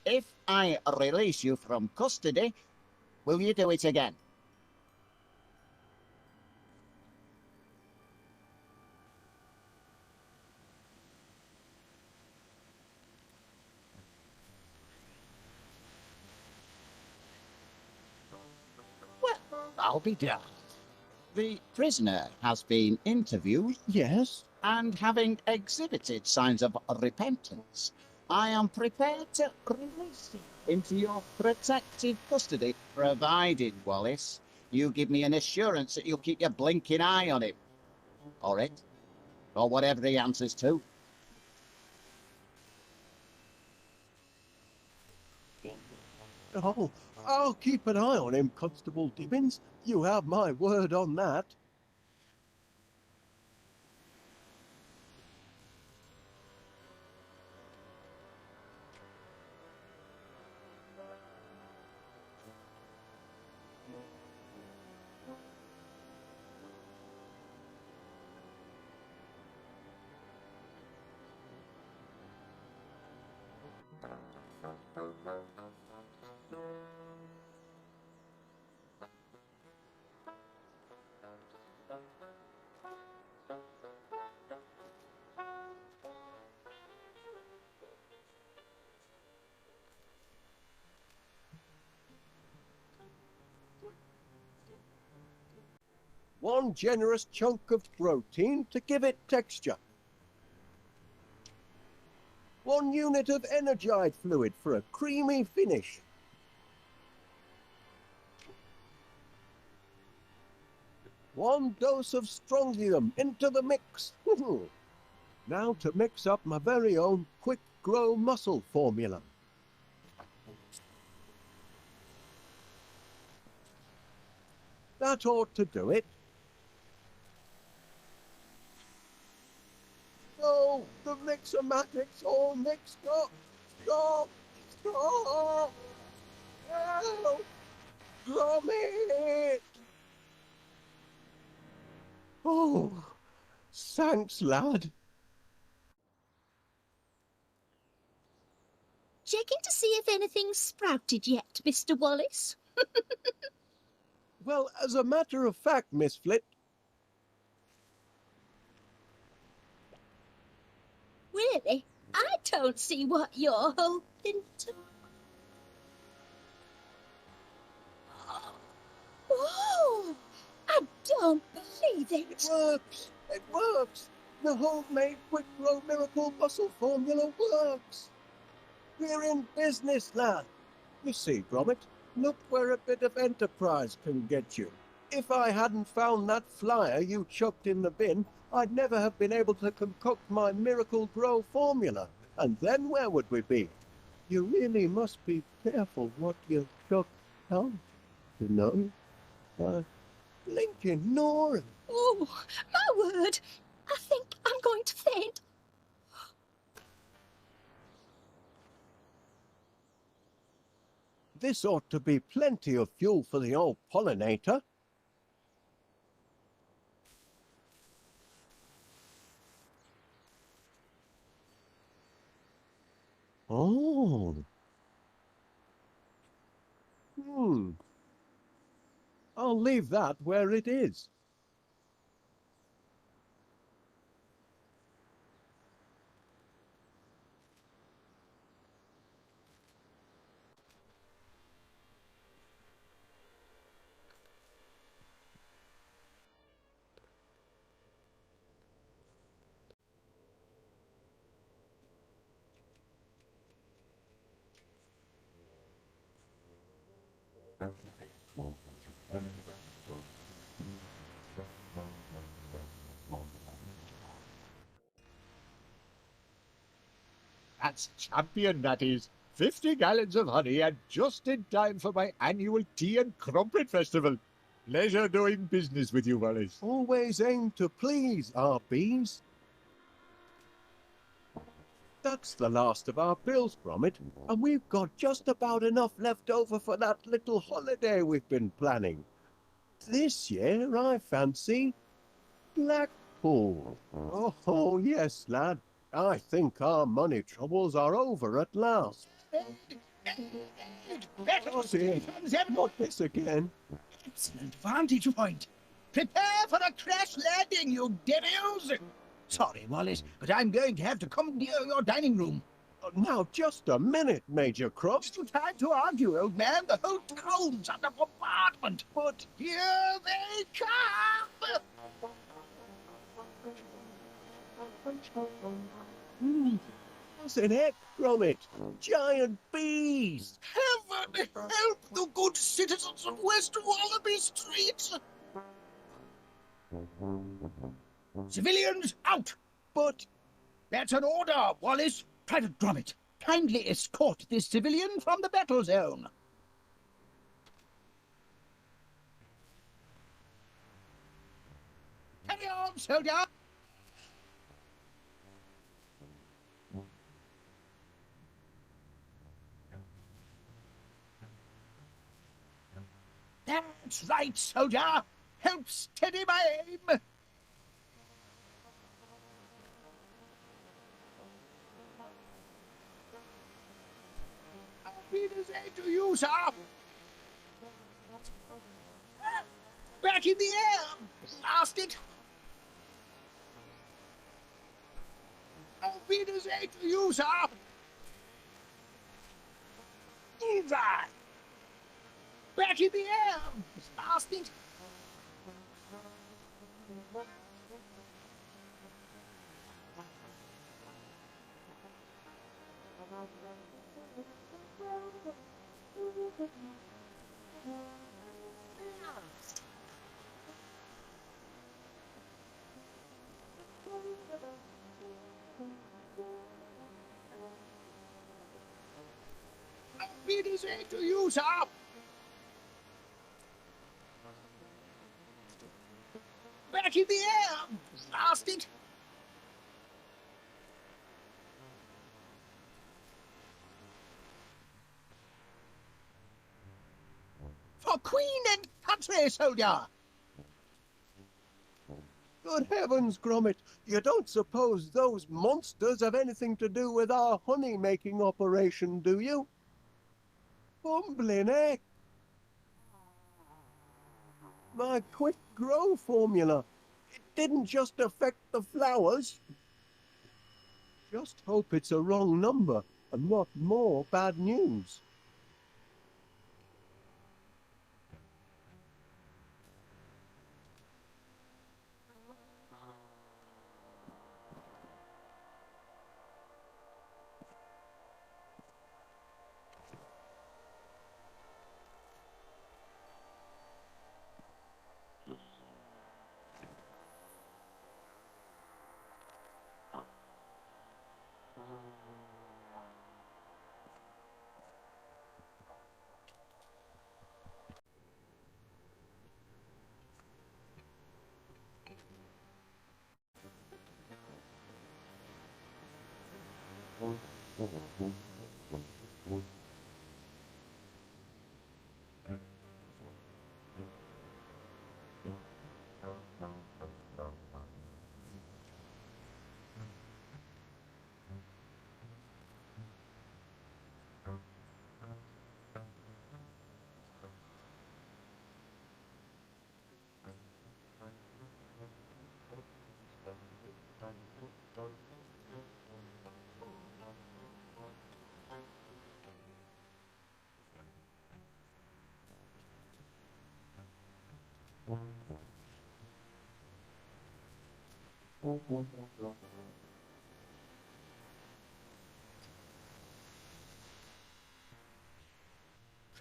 Speaker 8: If I release you from custody, will you do it again? Well, I'll be damned. The prisoner has been interviewed.
Speaker 1: Yes?
Speaker 8: And having exhibited signs of repentance, I am prepared to release him into your protective custody, provided, Wallace, you give me an assurance that you'll keep your blinking eye on him. Or it. Or whatever he answers to.
Speaker 1: Oh, I'll keep an eye on him, Constable Dibbins. You have my word on that. One generous chunk of protein to give it texture. 1 unit of energized fluid for a creamy finish. One dose of strontium into the mix. Now to mix up my very own quick grow muscle formula. That ought to do it. Oh, the mixomatic's all mixed up. Stop! Stop! Help! Gromit! Oh, thanks, lad.
Speaker 3: Checking to see if anything's sprouted yet, Mr. Wallace.
Speaker 1: Well, as a matter of fact, Miss Flit,
Speaker 3: Really? I don't see what you're hoping to... Oh! I don't believe
Speaker 1: it
Speaker 3: it!
Speaker 1: works. It works. The homemade quick grow miracle muscle formula works. We're in business, lad. You see, Gromit, look where a bit of enterprise can get you. If I hadn't found that flyer you chucked in the bin, I'd never have been able to concoct my miracle grow formula. And then where would we be? You really must be careful what you chuck out, you know. Blinking Nora.
Speaker 3: Oh, my word! I think I'm going to faint.
Speaker 1: This ought to be plenty of fuel for the old pollinator. Oh. I'll leave that where it is.
Speaker 2: That's champion, that is. 50 gallons of honey, and just in time for my annual tea and crumpet festival. Pleasure doing business with you, Wallace.
Speaker 1: Always aim to please our bees. That's the last of our bills, Gromit, and we've got just about enough left over for that little holiday we've been planning. This year, I fancy Blackpool. Oh, yes, lad. I think our money troubles are over at last. What's it? Not this again.
Speaker 9: Excellent vantage point. Prepare for a crash landing, you devils! Sorry, Wallace, but I'm going to have to commandeer your dining room.
Speaker 1: Now, just a minute, Major Croft.
Speaker 9: No time to argue, old man. The whole town's under bombardment. But here they come!
Speaker 1: What's in it, Gromit? Giant bees!
Speaker 9: Heaven help the good citizens of West Wallaby Street! Civilians out!
Speaker 1: But...
Speaker 9: That's an order, Wallace. Private Gromit, kindly escort this civilian from the battle zone. Carry on, soldier! That's right, soldier! Help steady my aim! I'll be the aid to you, sir! Back in the air! Blast it! I'll be the aid to you, sir! Evil! Back in the air! Blast it! It is to you, sir. Back in the air, blast it. For Queen and country, soldier.
Speaker 1: Good heavens, Gromit, you don't suppose those monsters have anything to do with our honey-making operation, do you? Bumbling heck! My quick grow formula, it didn't just affect the flowers. Just hope it's a wrong number and not more bad news.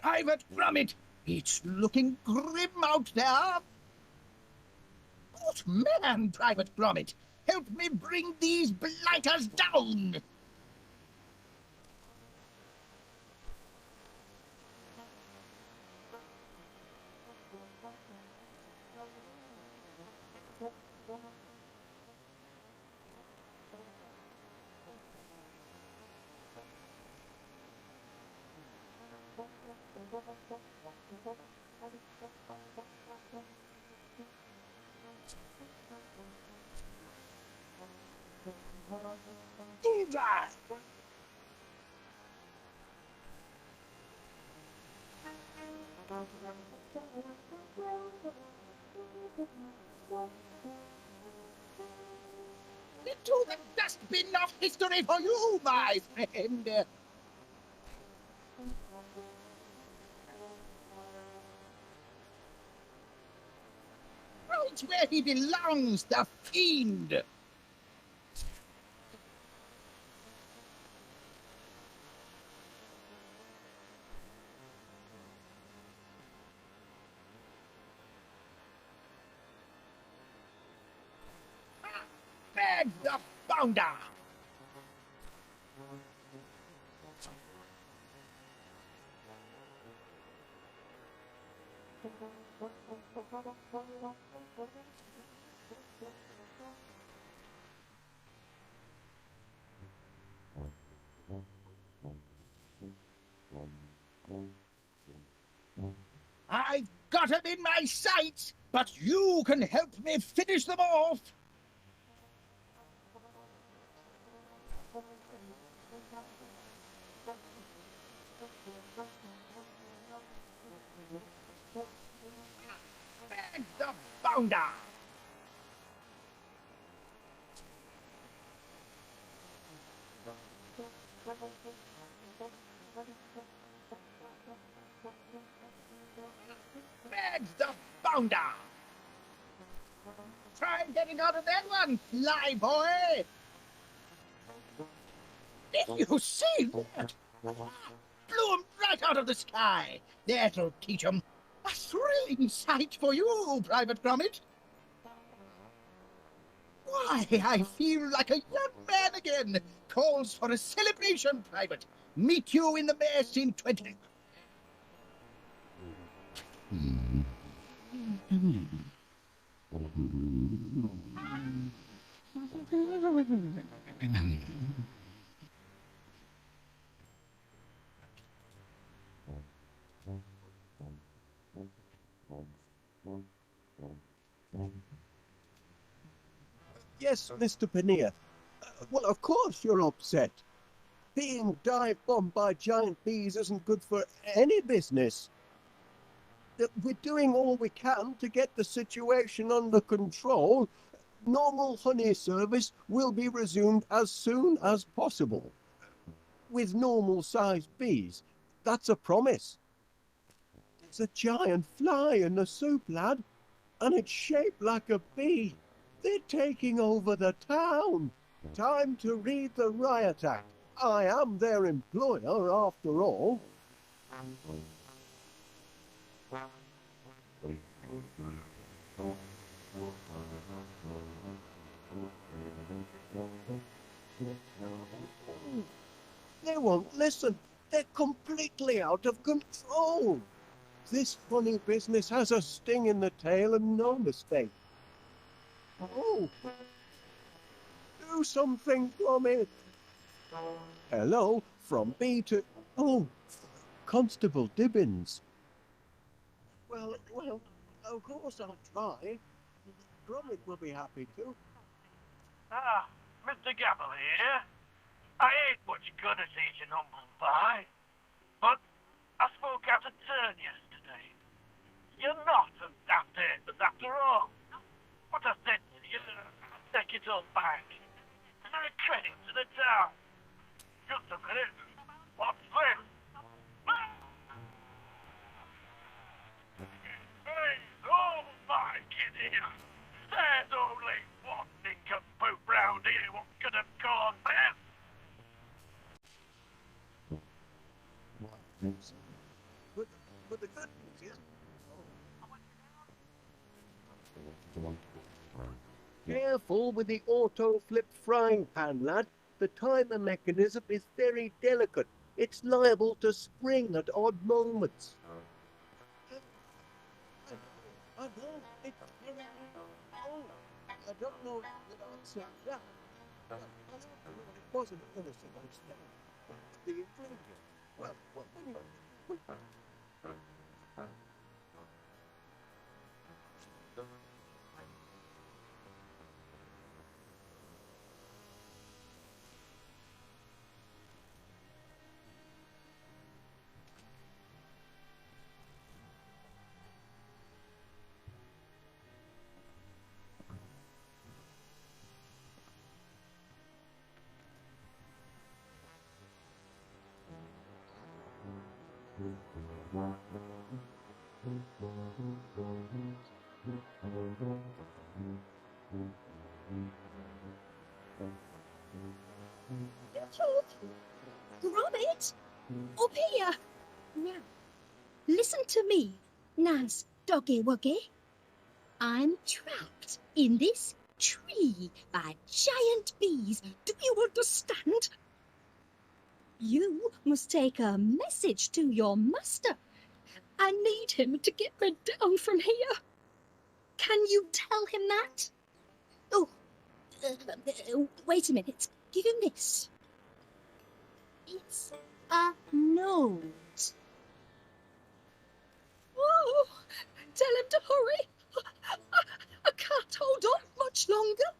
Speaker 9: Private Gromit, it's looking grim out there. Good man, Private Gromit. Help me bring these blighters down. Do that. Into the dustbin of history for you, my friend. Right where he belongs, the fiend. Beg the founder. I've got him in my sights, but you can help me finish them off. Beg the founder. Beg the founder. Try getting out of that one, lie boy! Did you see that? Blew him right out of the sky. That'll teach him. A thrilling sight for you, Private Gromit. Why, I feel like a young man again. Calls for a celebration, Private. Meet you in the best in 20.
Speaker 1: Yes, Mr. Paneer. Well, of course you're upset. Being dive-bombed by giant bees isn't good for any business. We're doing all we can to get the situation under control. Normal honey service will be resumed as soon as possible. With normal-sized bees. That's a promise. There's a giant fly in the soup, lad, and it's shaped like a bee. They're taking over the town. Time to read the Riot Act. I am their employer, after all. They won't listen. They're completely out of control. This honey business has a sting in the tail and no mistake. Oh, do something from it. Hello, from B to... Oh, Constable Dibbins. Well, of course I'll try. Gromit will be happy to.
Speaker 5: Ah, Mr. Gabble here. I ain't much good at eating humble pie, but I spoke out of turn yesterday. You're not as daft after all. What I said to you, take it all back. It's a credit to the town. Just a minute. What's this? Hey, oh my kitty. There's only one nincompoop round here what could have caused this.
Speaker 1: But the good news is... Careful with the auto-flip frying pan, lad. The timer mechanism is very delicate. It's liable to spring at odd moments. I know. I don't know the answer to that. It wasn't innocent, I said. The ingredient. Well, anyway.
Speaker 3: Gromit! Up here! Now, listen to me, nice doggy wuggy. I'm trapped in this tree by giant bees. Do you understand? You must take a message to your master. I need him to get me down from here. Can you tell him that? Oh, wait a minute. Give him this. It's a note. Oh, tell him to hurry. I can't hold on much longer.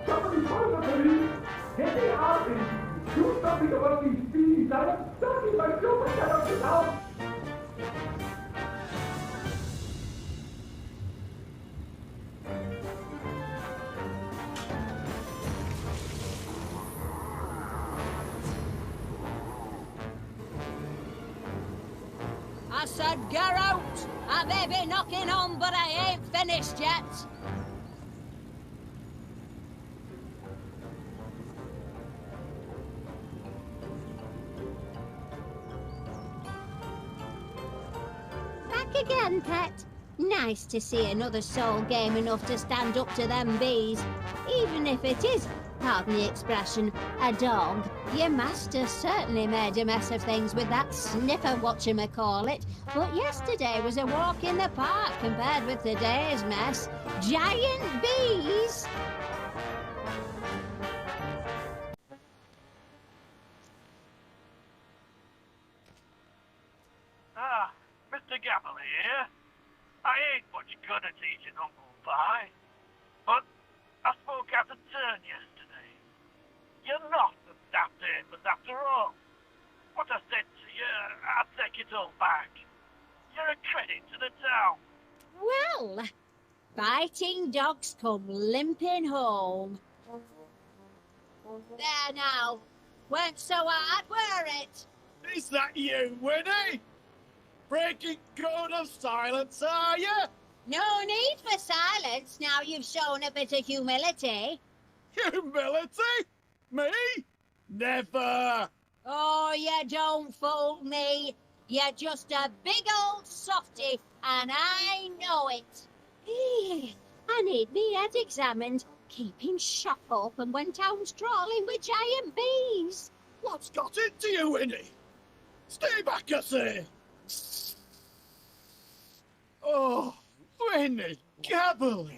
Speaker 10: Somebody call the police! Get the artist! Do something about these bees! I am starting my super cat of this house!
Speaker 6: said get out! I may be knocking on, but I ain't finished yet. Back again, pet. Nice to see another soul game enough to stand up to them bees. Even if it is, pardon the expression, a dog. Your master certainly made a mess of things with that sniffer whatchamacallit. But yesterday was a walk in the park compared with today's mess. Giant bees!
Speaker 5: Ah, Mr. Gabble here. I ain't much good at eating humble pie, but I spoke out of turn yesterday. You're not the daft but after all. What I said to you, I take it all back. You're a credit to the town.
Speaker 6: Well, fighting dogs come limping home. There now. Weren't so hard, were it?
Speaker 7: Is that you, Winnie? Breaking code of silence, are you?
Speaker 6: No need for silence now you've shown a bit of humility.
Speaker 7: Humility? Me? Never!
Speaker 6: Oh, you don't fool me. You're just a big old softy, and I know it. I need me head examined. Keeping shop open when town's crawling with giant bees.
Speaker 7: What's got into you, Winnie? Stay back, I say! Oh, Winnie Gabble!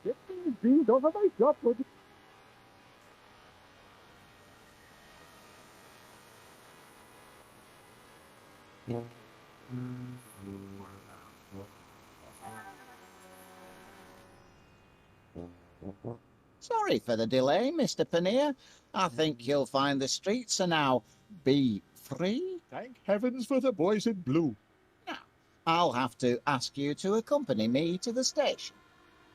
Speaker 10: Get these bees over my shop, would you?
Speaker 8: Sorry for the delay, Mr. Paneer. I think you'll find the streets are now bee-free.
Speaker 2: Thank heavens for the boys in blue.
Speaker 8: Now, I'll have to ask you to accompany me to the station.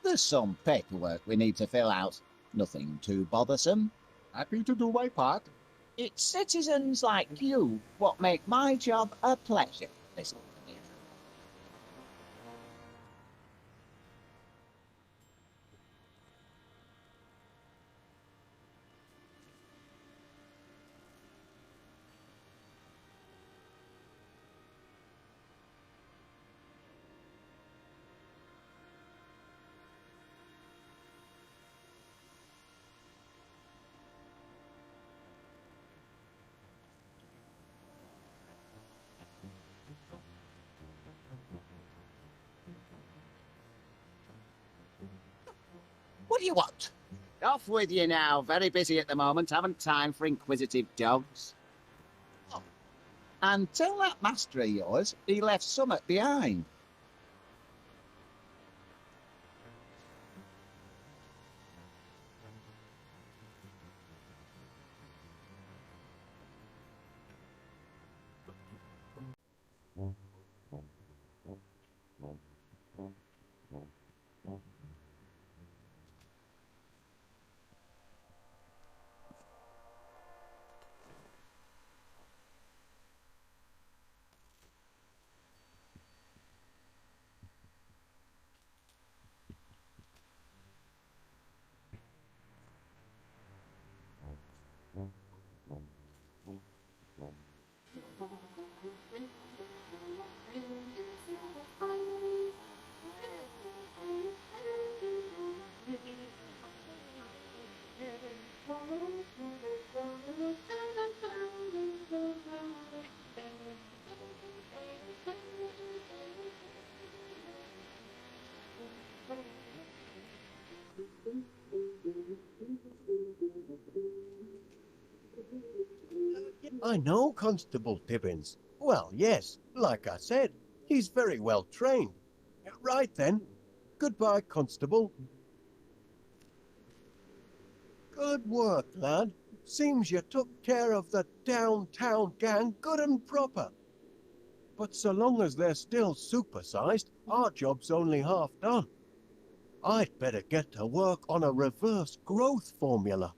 Speaker 8: There's some paperwork we need to fill out. Nothing too bothersome.
Speaker 2: Happy to do my part.
Speaker 8: It's citizens like you what make my job a pleasure, Mr. Paneer. What do you want? Off with you now. Very busy at the moment. Haven't time for inquisitive dogs. Oh. And tell that master of yours he left summat behind.
Speaker 1: I know Constable Tibbins. Well, yes, like I said, he's very well trained. Right then. Goodbye, Constable. Good work, lad. Seems you took care of the downtown gang good and proper. But so long as they're still supersized, our job's only half done. I'd better get to work on a reverse growth formula.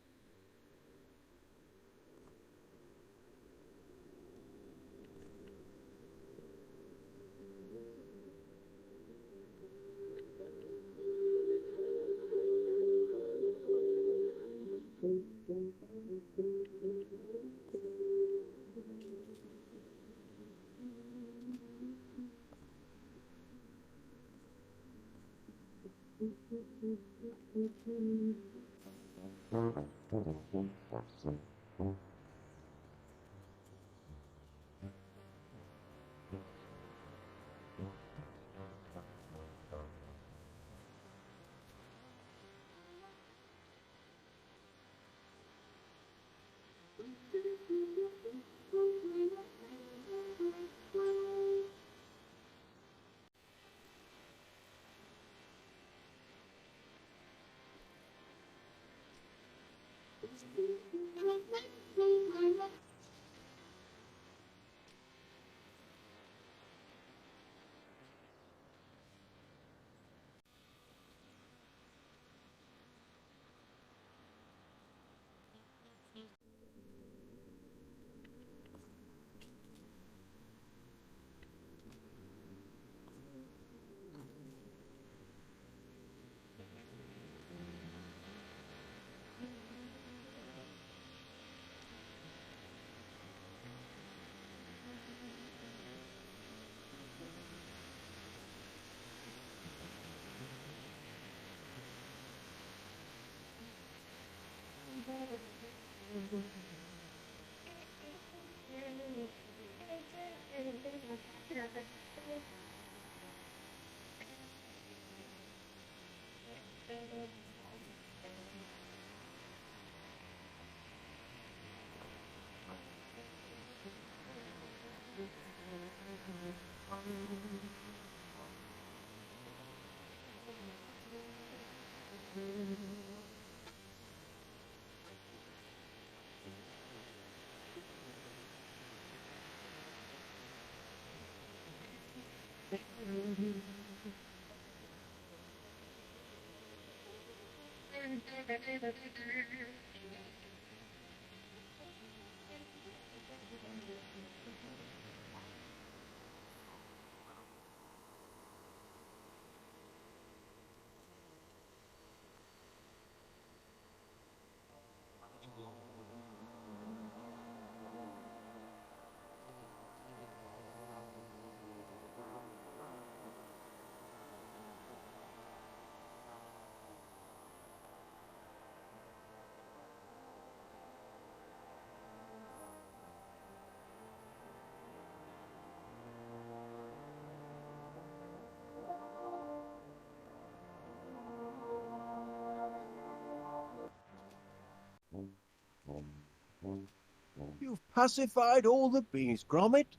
Speaker 1: You've pacified all the bees, Gromit.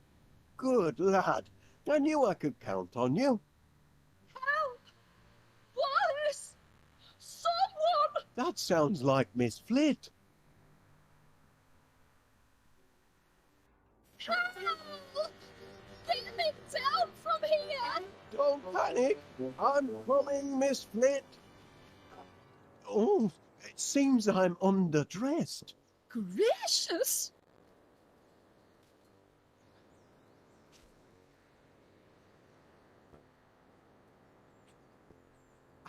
Speaker 1: Good lad. I knew I could count on you.
Speaker 3: Help! Wallace! Someone!
Speaker 1: That sounds like Miss Flit.
Speaker 3: Help! Get me down from here!
Speaker 1: Don't panic. I'm coming, Miss Flit. Oh, it seems I'm underdressed.
Speaker 3: Gracious!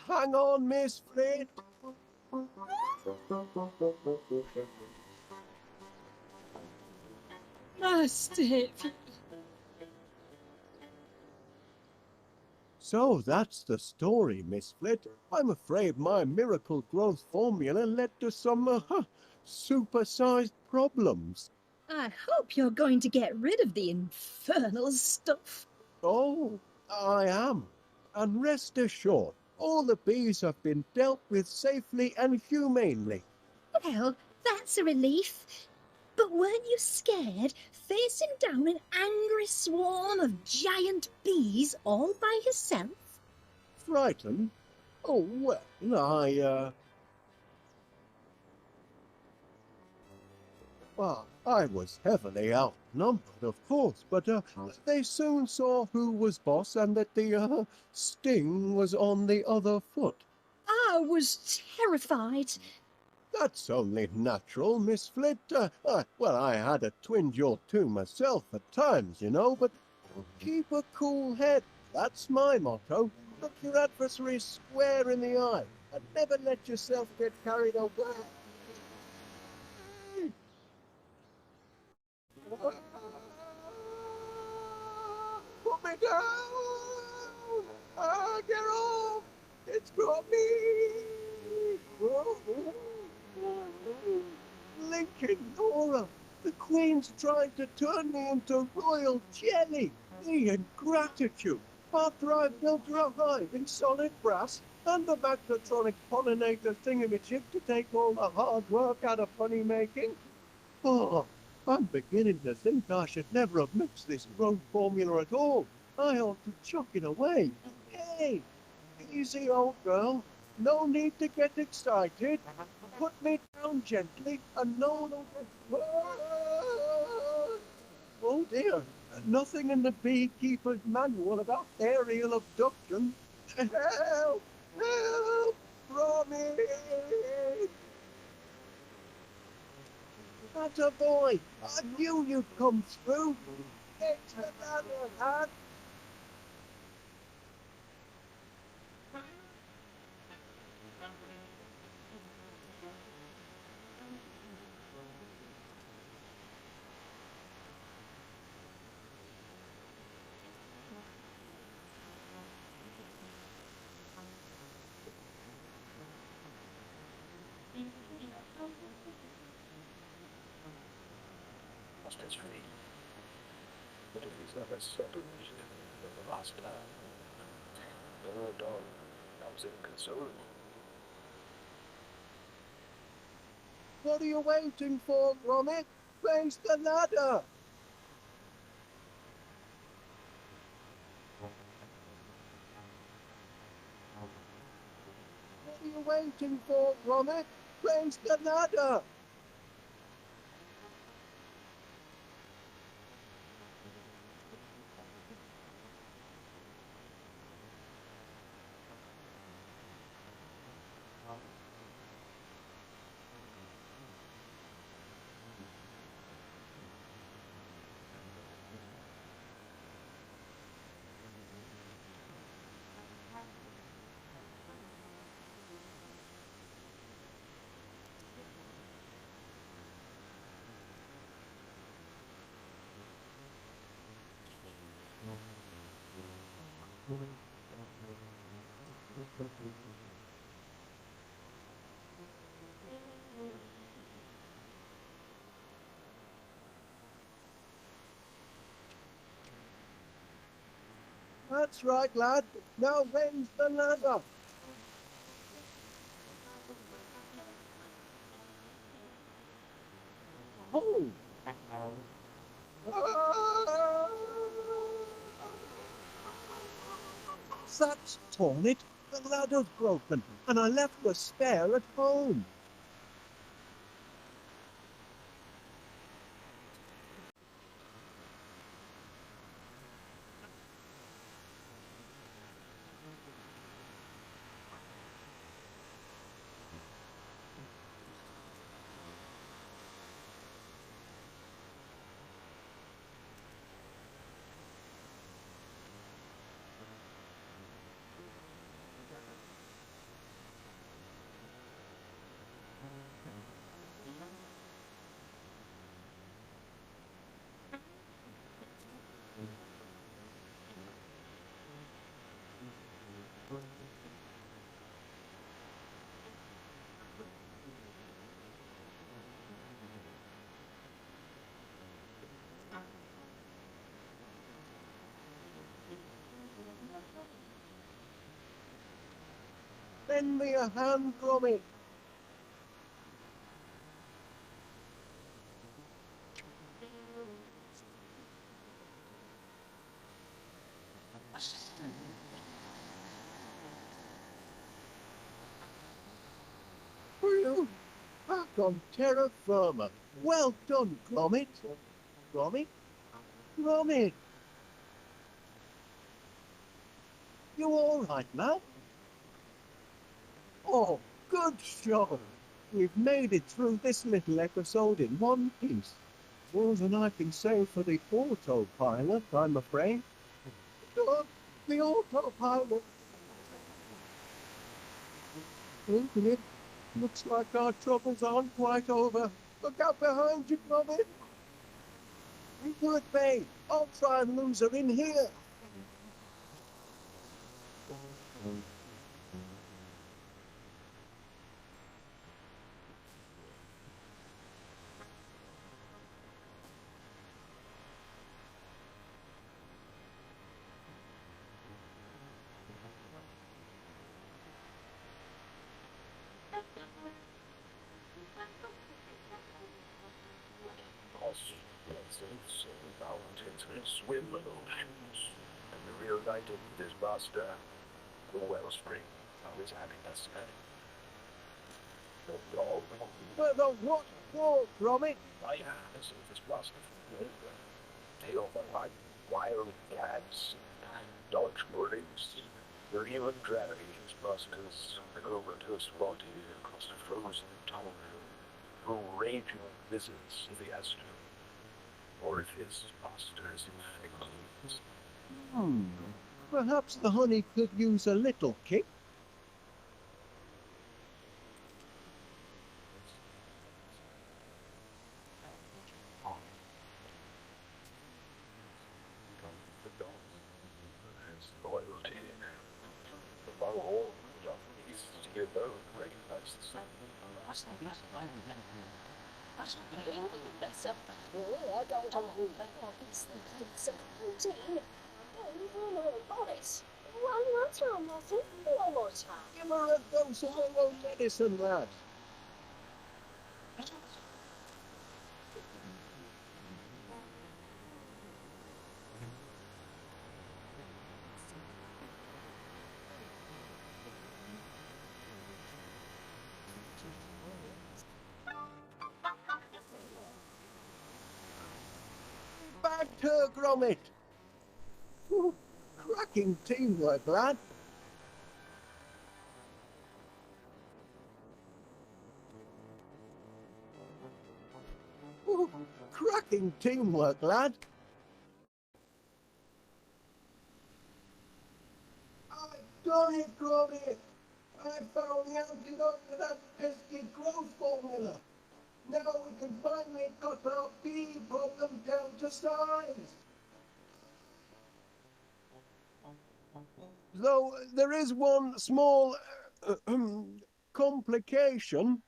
Speaker 1: Hang on, Miss Flit.
Speaker 3: Nasty.
Speaker 1: So that's the story, Miss Flit. I'm afraid my miracle growth formula led to some supersized problems.
Speaker 3: I hope you're going to get rid of the infernal stuff.
Speaker 1: Oh, I am. And rest assured, all the bees have been dealt with safely and humanely.
Speaker 3: Well, that's a relief. But weren't you scared facing down an angry swarm of giant bees all by yourself?
Speaker 1: Frightened? Oh, well, Well, I was heavily outnumbered, of course, but they soon saw who was boss and that the sting was on the other foot.
Speaker 3: I was terrified.
Speaker 1: That's only natural, Miss Flit. Well, I had a twinge or two myself at times, you know, but keep a cool head. That's my motto. Look your adversary square in the eye and never let yourself get carried away. Put me down! Get off! It's got me! Lincoln, Nora, the Queen's trying to turn me into royal jelly. The ingratitude! After I built her a hive in solid brass and the magnetronic pollinator thingamajig to take all the hard work out of honey making. Oh, I'm beginning to think I should never have mixed this growth formula at all. I ought to chuck it away. Hey, easy, old girl. No need to get excited. Put me down gently and no one will get... Oh dear, nothing in the beekeeper's manual about aerial abduction. Help! Help! Gromit! Atta boy! I knew you'd come through. It's the ladder, lad.
Speaker 4: Lost his feet. But if he's never settled the last time, the dog comes inconsolable.
Speaker 1: What are you waiting for, Gromit? Raise the ladder! What are you waiting for, Gromit? Raise the ladder! That's right, lad. Now raise the ladder. Oh! That's torn it. The ladder's broken, and I left the spare at home. Lend me a hand, Gromit. on terra firma. Well done, Gromit. Gromit? Gromit! You all right, man? Oh, good show. We've made it through this little episode in one piece. More than I can say for the autopilot, I'm afraid. Oh, the autopilot. Isn't it? Looks like our troubles aren't quite over. Look out behind you, Gromit. You do it, babe. I'll try and lose her in here.
Speaker 4: Swim little hands, and the reunited with his master, the wellspring of his happiness. The dog.
Speaker 1: But the what for, Gromit?
Speaker 4: My hands of his master. They offer like wild cats, dodge bullies, or even drag his master's comatose body across the frozen tunnel through raging blizzards if he has to. Or if his master is infected.
Speaker 1: Perhaps the honey could use a little kick.
Speaker 4: The dog, his loyalty, above all, he's to alone recognize the sun.
Speaker 3: Wallace, one more time, Martin. One more time.
Speaker 1: Give her a dose of her own medicine, lad. Back her, Gromit. Ooh, cracking teamwork, lad. Ooh, cracking teamwork, lad. I've done it, Gromit. I found the antidote to that pesky growth formula. Now we can finally cut our bee problem down to size. Though there is one small complication.